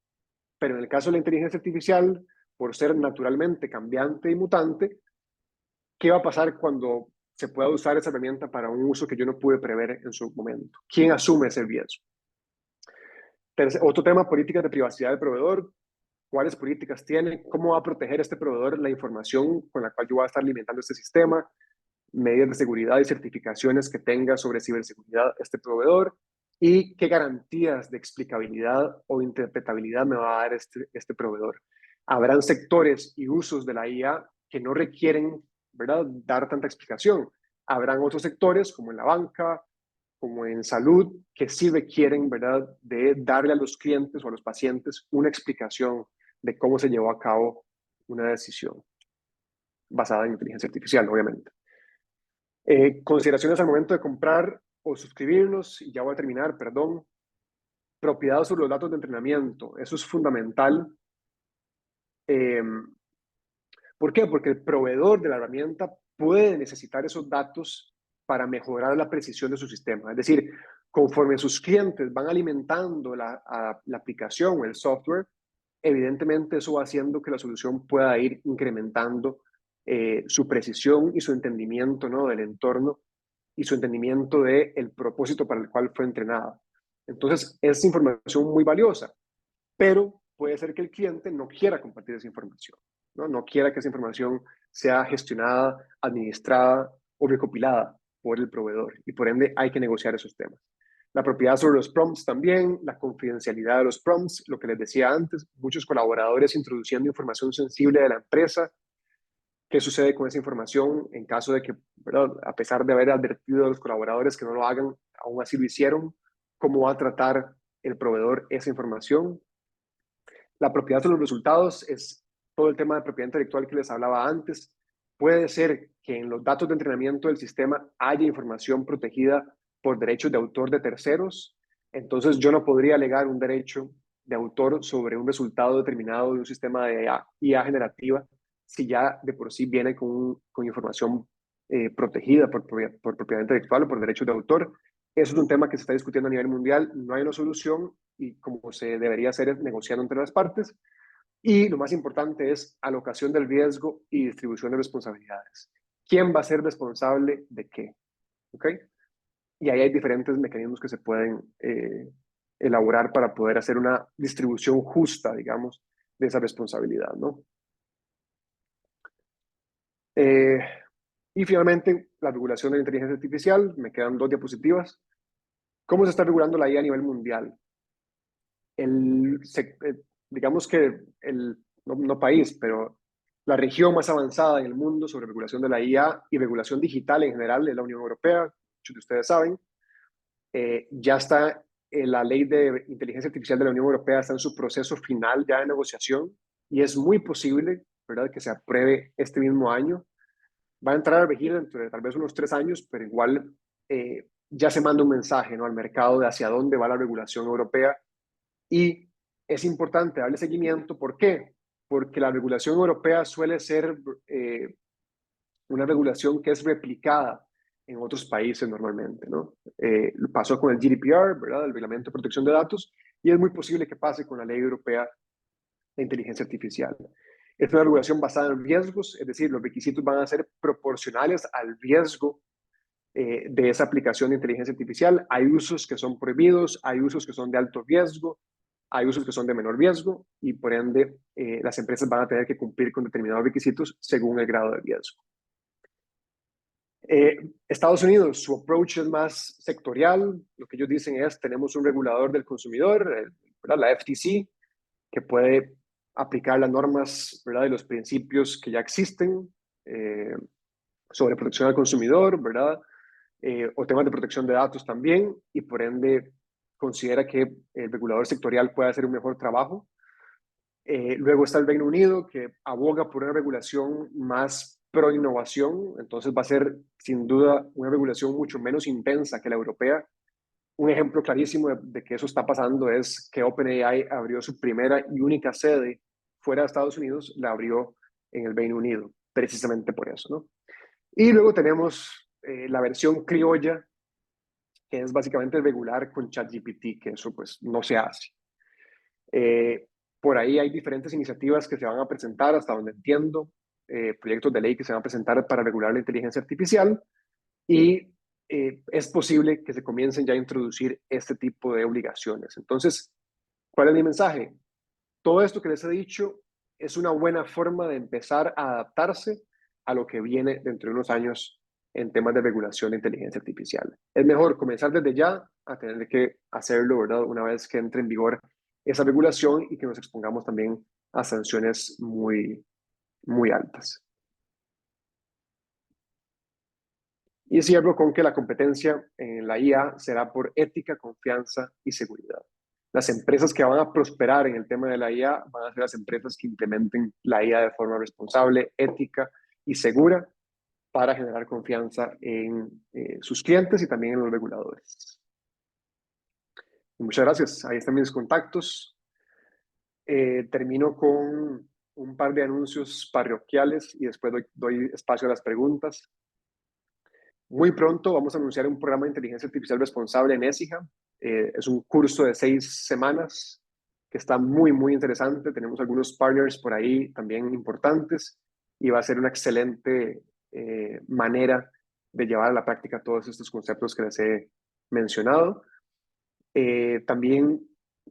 pero en el caso de la inteligencia artificial, por ser naturalmente cambiante y mutante, ¿qué va a pasar cuando se pueda usar esa herramienta para un uso que yo no pude prever en su momento? ¿Quién asume ese riesgo? Otro tema, políticas de privacidad del proveedor. ¿Cuáles políticas tiene? ¿Cómo va a proteger este proveedor la información con la cual yo voy a estar alimentando este sistema? Medidas de seguridad y certificaciones que tenga sobre ciberseguridad este proveedor. ¿Y qué garantías de explicabilidad o interpretabilidad me va a dar este proveedor? Habrán sectores y usos de la IA que no requieren, ¿verdad?, dar tanta explicación. Habrán otros sectores, como en la banca, como en salud, que sí requieren, ¿verdad?, de darle a los clientes o a los pacientes una explicación de cómo se llevó a cabo una decisión basada en inteligencia artificial, obviamente. Consideraciones al momento de comprar o suscribirnos, y ya voy a terminar, perdón. Propiedad sobre los datos de entrenamiento, eso es fundamental. ¿Por qué? Porque el proveedor de la herramienta puede necesitar esos datos para mejorar la precisión de su sistema. Es decir, conforme sus clientes van alimentando la aplicación o el software, evidentemente eso va haciendo que la solución pueda ir incrementando su precisión y su entendimiento, ¿no?, del entorno y su entendimiento del propósito para el cual fue entrenada. Entonces, es información muy valiosa, pero puede ser que el cliente no quiera compartir esa información, ¿no? No quiera que esa información sea gestionada, administrada o recopilada por el proveedor, y por ende hay que negociar esos temas. La propiedad sobre los prompts también, la confidencialidad de los prompts, lo que les decía antes, muchos colaboradores introduciendo información sensible de la empresa. ¿Qué sucede con esa información en caso de que, ¿verdad?, a pesar de haber advertido a los colaboradores que no lo hagan, aún así lo hicieron? ¿Cómo va a tratar el proveedor esa información? La propiedad sobre los resultados es todo el tema de propiedad intelectual que les hablaba antes. Puede ser que en los datos de entrenamiento del sistema haya información protegida por derechos de autor de terceros. Entonces yo no podría alegar un derecho de autor sobre un resultado determinado de un sistema de IA generativa si ya de por sí viene con información protegida por propiedad intelectual o por derechos de autor. Eso es un tema que se está discutiendo a nivel mundial, no hay una solución, y como se debería hacer es negociando entre las partes. Y lo más importante es alocación del riesgo y distribución de responsabilidades. ¿Quién va a ser responsable de qué? ¿Ok? Y ahí hay diferentes mecanismos que se pueden elaborar para poder hacer una distribución justa, digamos, de esa responsabilidad, ¿no? Y finalmente, la regulación de la inteligencia artificial. Me quedan 2 diapositivas. ¿Cómo se está regulando la IA a nivel mundial? Digamos que no país, pero la región más avanzada en el mundo sobre regulación de la IA y regulación digital en general es la Unión Europea, muchos de ustedes saben. Ya está la ley de inteligencia artificial de la Unión Europea, está en su proceso final ya de negociación, y es muy posible, ¿verdad?, que se apruebe este mismo año. Va a entrar a regir dentro de tal vez unos 3 años, pero igual ya se manda un mensaje, ¿no?, al mercado de hacia dónde va la regulación europea. Y es importante darle seguimiento. ¿Por qué? Porque la regulación europea suele ser una regulación que es replicada en otros países normalmente, ¿no? Pasó con el GDPR, ¿verdad?, el Reglamento de Protección de Datos, y es muy posible que pase con la Ley Europea de Inteligencia Artificial. Es una regulación basada en riesgos, es decir, los requisitos van a ser proporcionales al riesgo de esa aplicación de inteligencia artificial. Hay usos que son prohibidos, hay usos que son de alto riesgo, hay usos que son de menor riesgo, y por ende las empresas van a tener que cumplir con determinados requisitos según el grado de riesgo. Estados Unidos, su approach es más sectorial. Lo que ellos dicen es, tenemos un regulador del consumidor, la FTC, que puede aplicar las normas, ¿verdad?, y los principios que ya existen sobre protección al consumidor, ¿verdad?, o temas de protección de datos también, y por ende considera que el regulador sectorial puede hacer un mejor trabajo. Luego está el Reino Unido, que aboga por una regulación más pro innovación, entonces va a ser sin duda una regulación mucho menos intensa que la europea. Un ejemplo clarísimo de que eso está pasando es que OpenAI abrió su primera y única sede fuera de Estados Unidos, la abrió en el Reino Unido, precisamente por eso, ¿no? Y luego tenemos la versión criolla, que es básicamente regular con ChatGPT, que eso pues no se hace. Por ahí hay diferentes iniciativas que se van a presentar, hasta donde entiendo, proyectos de ley que se van a presentar para regular la inteligencia artificial, y es posible que se comiencen ya a introducir este tipo de obligaciones. Entonces, ¿cuál es mi mensaje? Todo esto que les he dicho es una buena forma de empezar a adaptarse a lo que viene dentro de unos años en temas de regulación de inteligencia artificial. Es mejor comenzar desde ya a tener que hacerlo, ¿verdad?, una vez que entre en vigor esa regulación y que nos expongamos también a sanciones muy, muy altas. Y cierro con que la competencia en la IA será por ética, confianza y seguridad. Las empresas que van a prosperar en el tema de la IA van a ser las empresas que implementen la IA de forma responsable, ética y segura para generar confianza en sus clientes y también en los reguladores. Y muchas gracias. Ahí están mis contactos. Termino con un par de anuncios parroquiales y después doy espacio a las preguntas. Muy pronto vamos a anunciar un programa de inteligencia artificial responsable en ESIJA. Es un curso de 6 semanas que está muy, muy interesante. Tenemos algunos partners por ahí también importantes y va a ser una excelente manera de llevar a la práctica todos estos conceptos que les he mencionado. También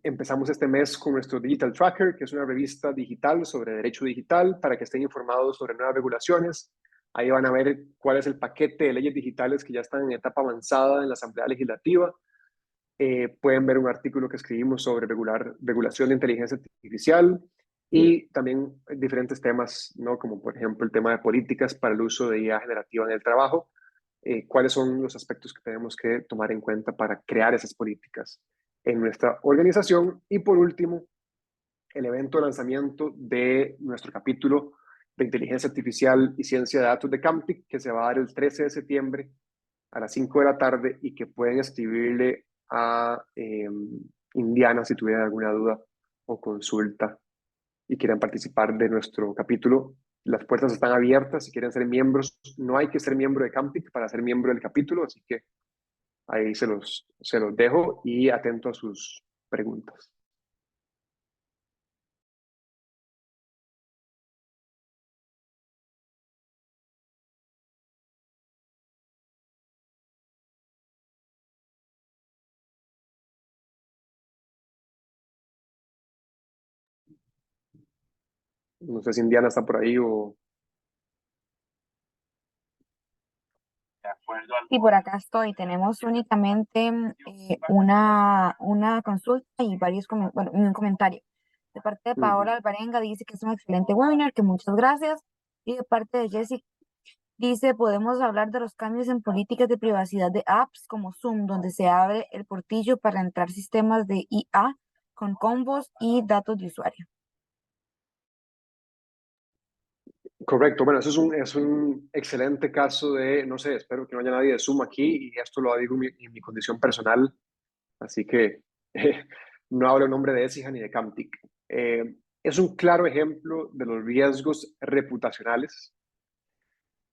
empezamos este mes con nuestro Digital Tracker, que es una revista digital sobre derecho digital para que estén informados sobre nuevas regulaciones. Ahí van a ver cuál es el paquete de leyes digitales que ya están en etapa avanzada en la Asamblea Legislativa. Pueden ver un artículo que escribimos sobre regulación de inteligencia artificial y también diferentes temas, ¿no? Como por ejemplo el tema de políticas para el uso de IA generativa en el trabajo. Cuáles son los aspectos que tenemos que tomar en cuenta para crear esas políticas en nuestra organización. Y por último, el evento de lanzamiento de nuestro capítulo de inteligencia artificial y ciencia de datos de Camtic, que se va a dar el 13 de septiembre a las 5 de la tarde y que pueden escribirle a Indiana si tuvieran alguna duda o consulta y quieran participar de nuestro capítulo. Las puertas están abiertas si quieren ser miembros. No hay que ser miembro de Camtic para ser miembro del capítulo, así que ahí se los dejo y atento a sus preguntas. No sé si Indiana está por ahí o... Y por acá estoy. Tenemos únicamente una consulta y bueno, y un comentario. De parte de Paola Alvarenga dice que es un excelente webinar, que muchas gracias. Y de parte de Jessica dice, podemos hablar de los cambios en políticas de privacidad de apps como Zoom, donde se abre el portillo para entrar sistemas de IA con combos y datos de usuario. Correcto, bueno, eso es un excelente caso de, no sé, espero que no haya nadie de Zoom aquí y esto lo digo en mi condición personal, así que no hablo en nombre de ESIJA ni de Camtic. Es un claro ejemplo de los riesgos reputacionales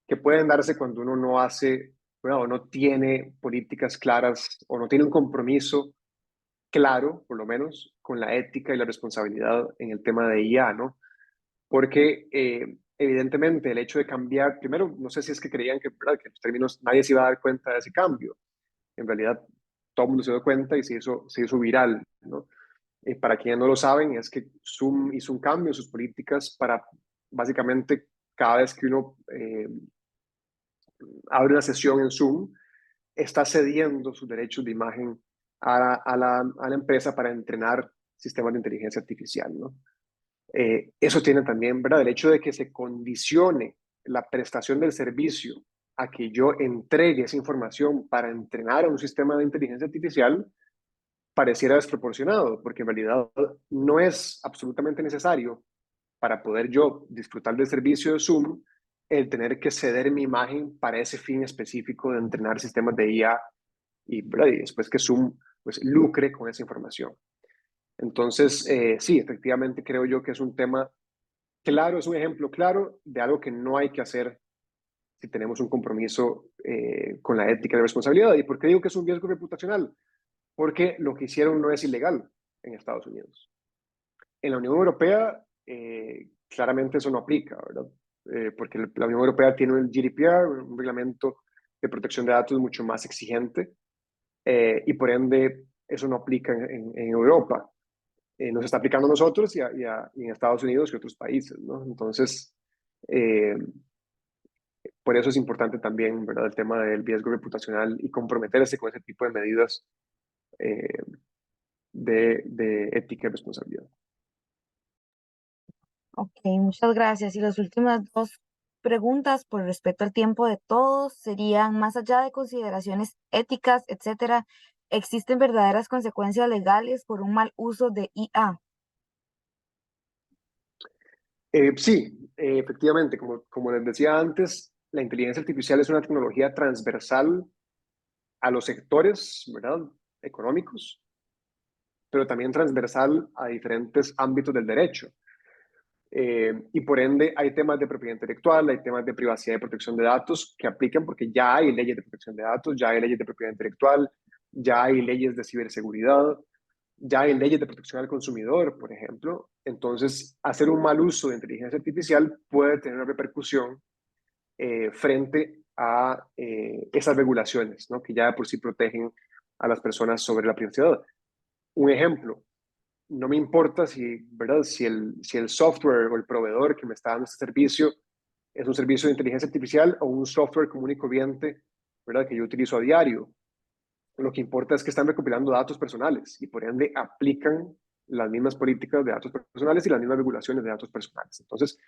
que pueden darse cuando uno no hace, bueno, o no tiene políticas claras o no tiene un compromiso claro, por lo menos, con la ética y la responsabilidad en el tema de IA, ¿no? Porque evidentemente el hecho de cambiar, primero, no sé si es que creían que, ¿verdad? Que en los términos nadie se iba a dar cuenta de ese cambio. En realidad, todo el mundo se dio cuenta y se hizo viral, ¿no? Para quienes no lo saben, es que Zoom hizo un cambio en sus políticas para básicamente cada vez que uno abre una sesión en Zoom, está cediendo sus derechos de imagen a la empresa para entrenar sistemas de inteligencia artificial, ¿no? Eso tiene también, ¿verdad? El hecho de que se condicione la prestación del servicio a que yo entregue esa información para entrenar a un sistema de inteligencia artificial pareciera desproporcionado, porque en realidad no es absolutamente necesario para poder yo disfrutar del servicio de Zoom el tener que ceder mi imagen para ese fin específico de entrenar sistemas de IA y, ¿verdad? Y después que Zoom pues lucre con esa información. Entonces, sí, efectivamente creo yo que es un tema claro, es un ejemplo claro de algo que no hay que hacer si tenemos un compromiso con la ética y la responsabilidad. ¿Y por qué digo que es un riesgo reputacional? Porque lo que hicieron no es ilegal en Estados Unidos. En la Unión Europea, claramente eso no aplica, ¿verdad? Porque la Unión Europea tiene el GDPR, un reglamento de protección de datos mucho más exigente, y por ende eso no aplica en Europa. Nos está aplicando a nosotros y en Estados Unidos y otros países, ¿no? Entonces, eh, por eso es importante también, ¿verdad? El tema del riesgo reputacional y comprometerse con ese tipo de medidas eh, de ética y responsabilidad. Ok, muchas gracias. Y las últimas dos preguntas por respeto al tiempo de todos serían, más allá de consideraciones éticas, etcétera, ¿existen verdaderas consecuencias legales por un mal uso de IA? Sí, efectivamente, como les decía antes, la inteligencia artificial es una tecnología transversal a los sectores, ¿verdad?, económicos, pero también transversal a diferentes ámbitos del derecho. Y por ende hay temas de propiedad intelectual, hay temas de privacidad y protección de datos que aplican porque ya hay leyes de protección de datos, ya hay leyes de propiedad intelectual, ya hay leyes de ciberseguridad, ya hay leyes de protección al consumidor, por ejemplo. Entonces, hacer un mal uso de inteligencia artificial puede tener una repercusión frente a esas regulaciones, ¿no?, que ya de por sí protegen a las personas sobre la privacidad. Un ejemplo, no me importa si, ¿verdad?, si el software o el proveedor que me está dando este servicio es un servicio de inteligencia artificial o un software común y corriente, ¿verdad?, que yo utilizo a diario. Lo que importa es que están recopilando datos personales y por ende aplican las mismas políticas de datos personales y las mismas regulaciones de datos personales. Entonces,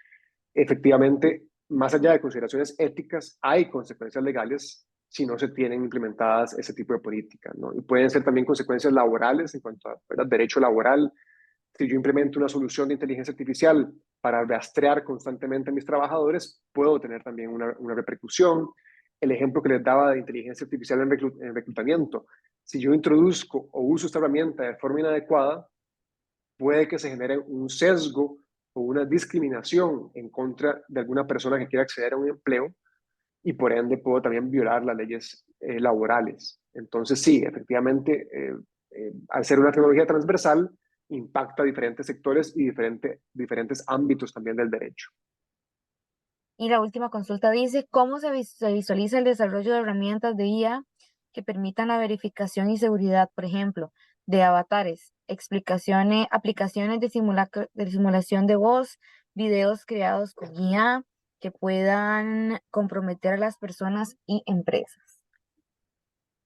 efectivamente, más allá de consideraciones éticas, hay consecuencias legales si no se tienen implementadas ese tipo de políticas, ¿no? Y pueden ser también consecuencias laborales en cuanto a, ¿verdad?, derecho laboral. Si yo implemento una solución de inteligencia artificial para rastrear constantemente a mis trabajadores, puedo tener también una repercusión. El ejemplo que les daba de inteligencia artificial en reclutamiento, si yo introduzco o uso esta herramienta de forma inadecuada, puede que se genere un sesgo o una discriminación en contra de alguna persona que quiera acceder a un empleo y por ende puedo también violar las leyes laborales. Entonces sí, efectivamente, al ser una tecnología transversal, impacta diferentes sectores y diferentes ámbitos también del derecho. Y la última consulta dice, ¿cómo se visualiza el desarrollo de herramientas de IA que permitan la verificación y seguridad, por ejemplo, de avatares, aplicaciones de simulación de voz, videos creados con IA que puedan comprometer a las personas y empresas?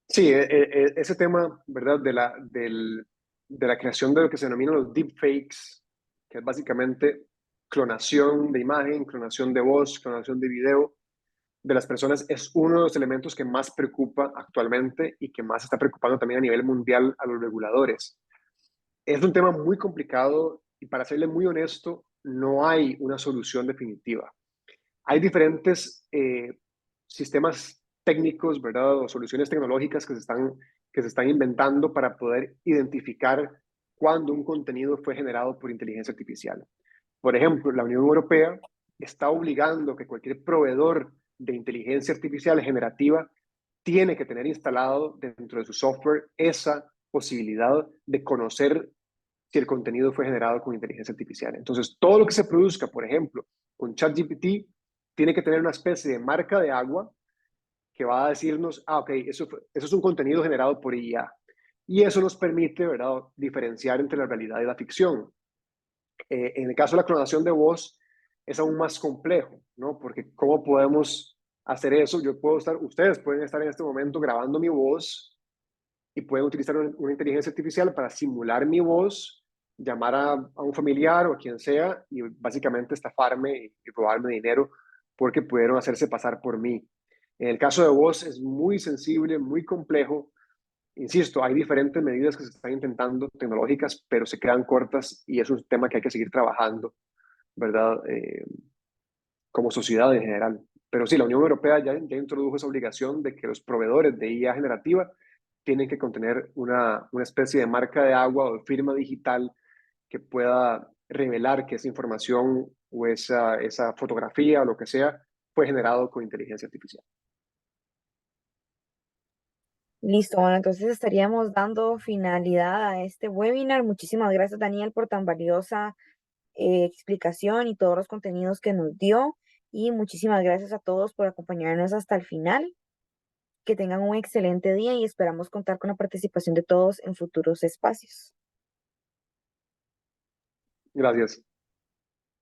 Sí, ese tema, ¿verdad?, de la creación de lo que se denominan los deepfakes, que es básicamente clonación de imagen, clonación de voz, clonación de video de las personas, es uno de los elementos que más preocupa actualmente y que más está preocupando también a nivel mundial a los reguladores. Es un tema muy complicado y, para serle muy honesto, no hay una solución definitiva. Hay diferentes sistemas técnicos, ¿verdad?, o soluciones tecnológicas que se están inventando para poder identificar cuándo un contenido fue generado por inteligencia artificial. Por ejemplo, la Unión Europea está obligando que cualquier proveedor de inteligencia artificial generativa tiene que tener instalado dentro de su software esa posibilidad de conocer si el contenido fue generado con inteligencia artificial. Entonces, todo lo que se produzca, por ejemplo, con ChatGPT, tiene que tener una especie de marca de agua que va a decirnos, ok, eso es un contenido generado por IA. Y eso nos permite, ¿verdad?, diferenciar entre la realidad y la ficción. En el caso de la clonación de voz, es aún más complejo, ¿no? Porque ¿cómo podemos hacer eso? Ustedes pueden estar en este momento grabando mi voz y pueden utilizar una inteligencia artificial para simular mi voz, llamar a un familiar o a quien sea y básicamente estafarme y robarme dinero porque pudieron hacerse pasar por mí. En el caso de voz es muy sensible, muy complejo. Insisto, hay diferentes medidas que se están intentando tecnológicas, pero se quedan cortas y es un tema que hay que seguir trabajando, ¿verdad? Como sociedad en general. Pero sí, la Unión Europea ya introdujo esa obligación de que los proveedores de IA generativa tienen que contener una especie de marca de agua o firma digital que pueda revelar que esa información o esa fotografía o lo que sea fue generado con inteligencia artificial. Listo, bueno, entonces estaríamos dando finalidad a este webinar. Muchísimas gracias, Daniel, por tan valiosa explicación y todos los contenidos que nos dio. Y muchísimas gracias a todos por acompañarnos hasta el final. Que tengan un excelente día y esperamos contar con la participación de todos en futuros espacios. Gracias.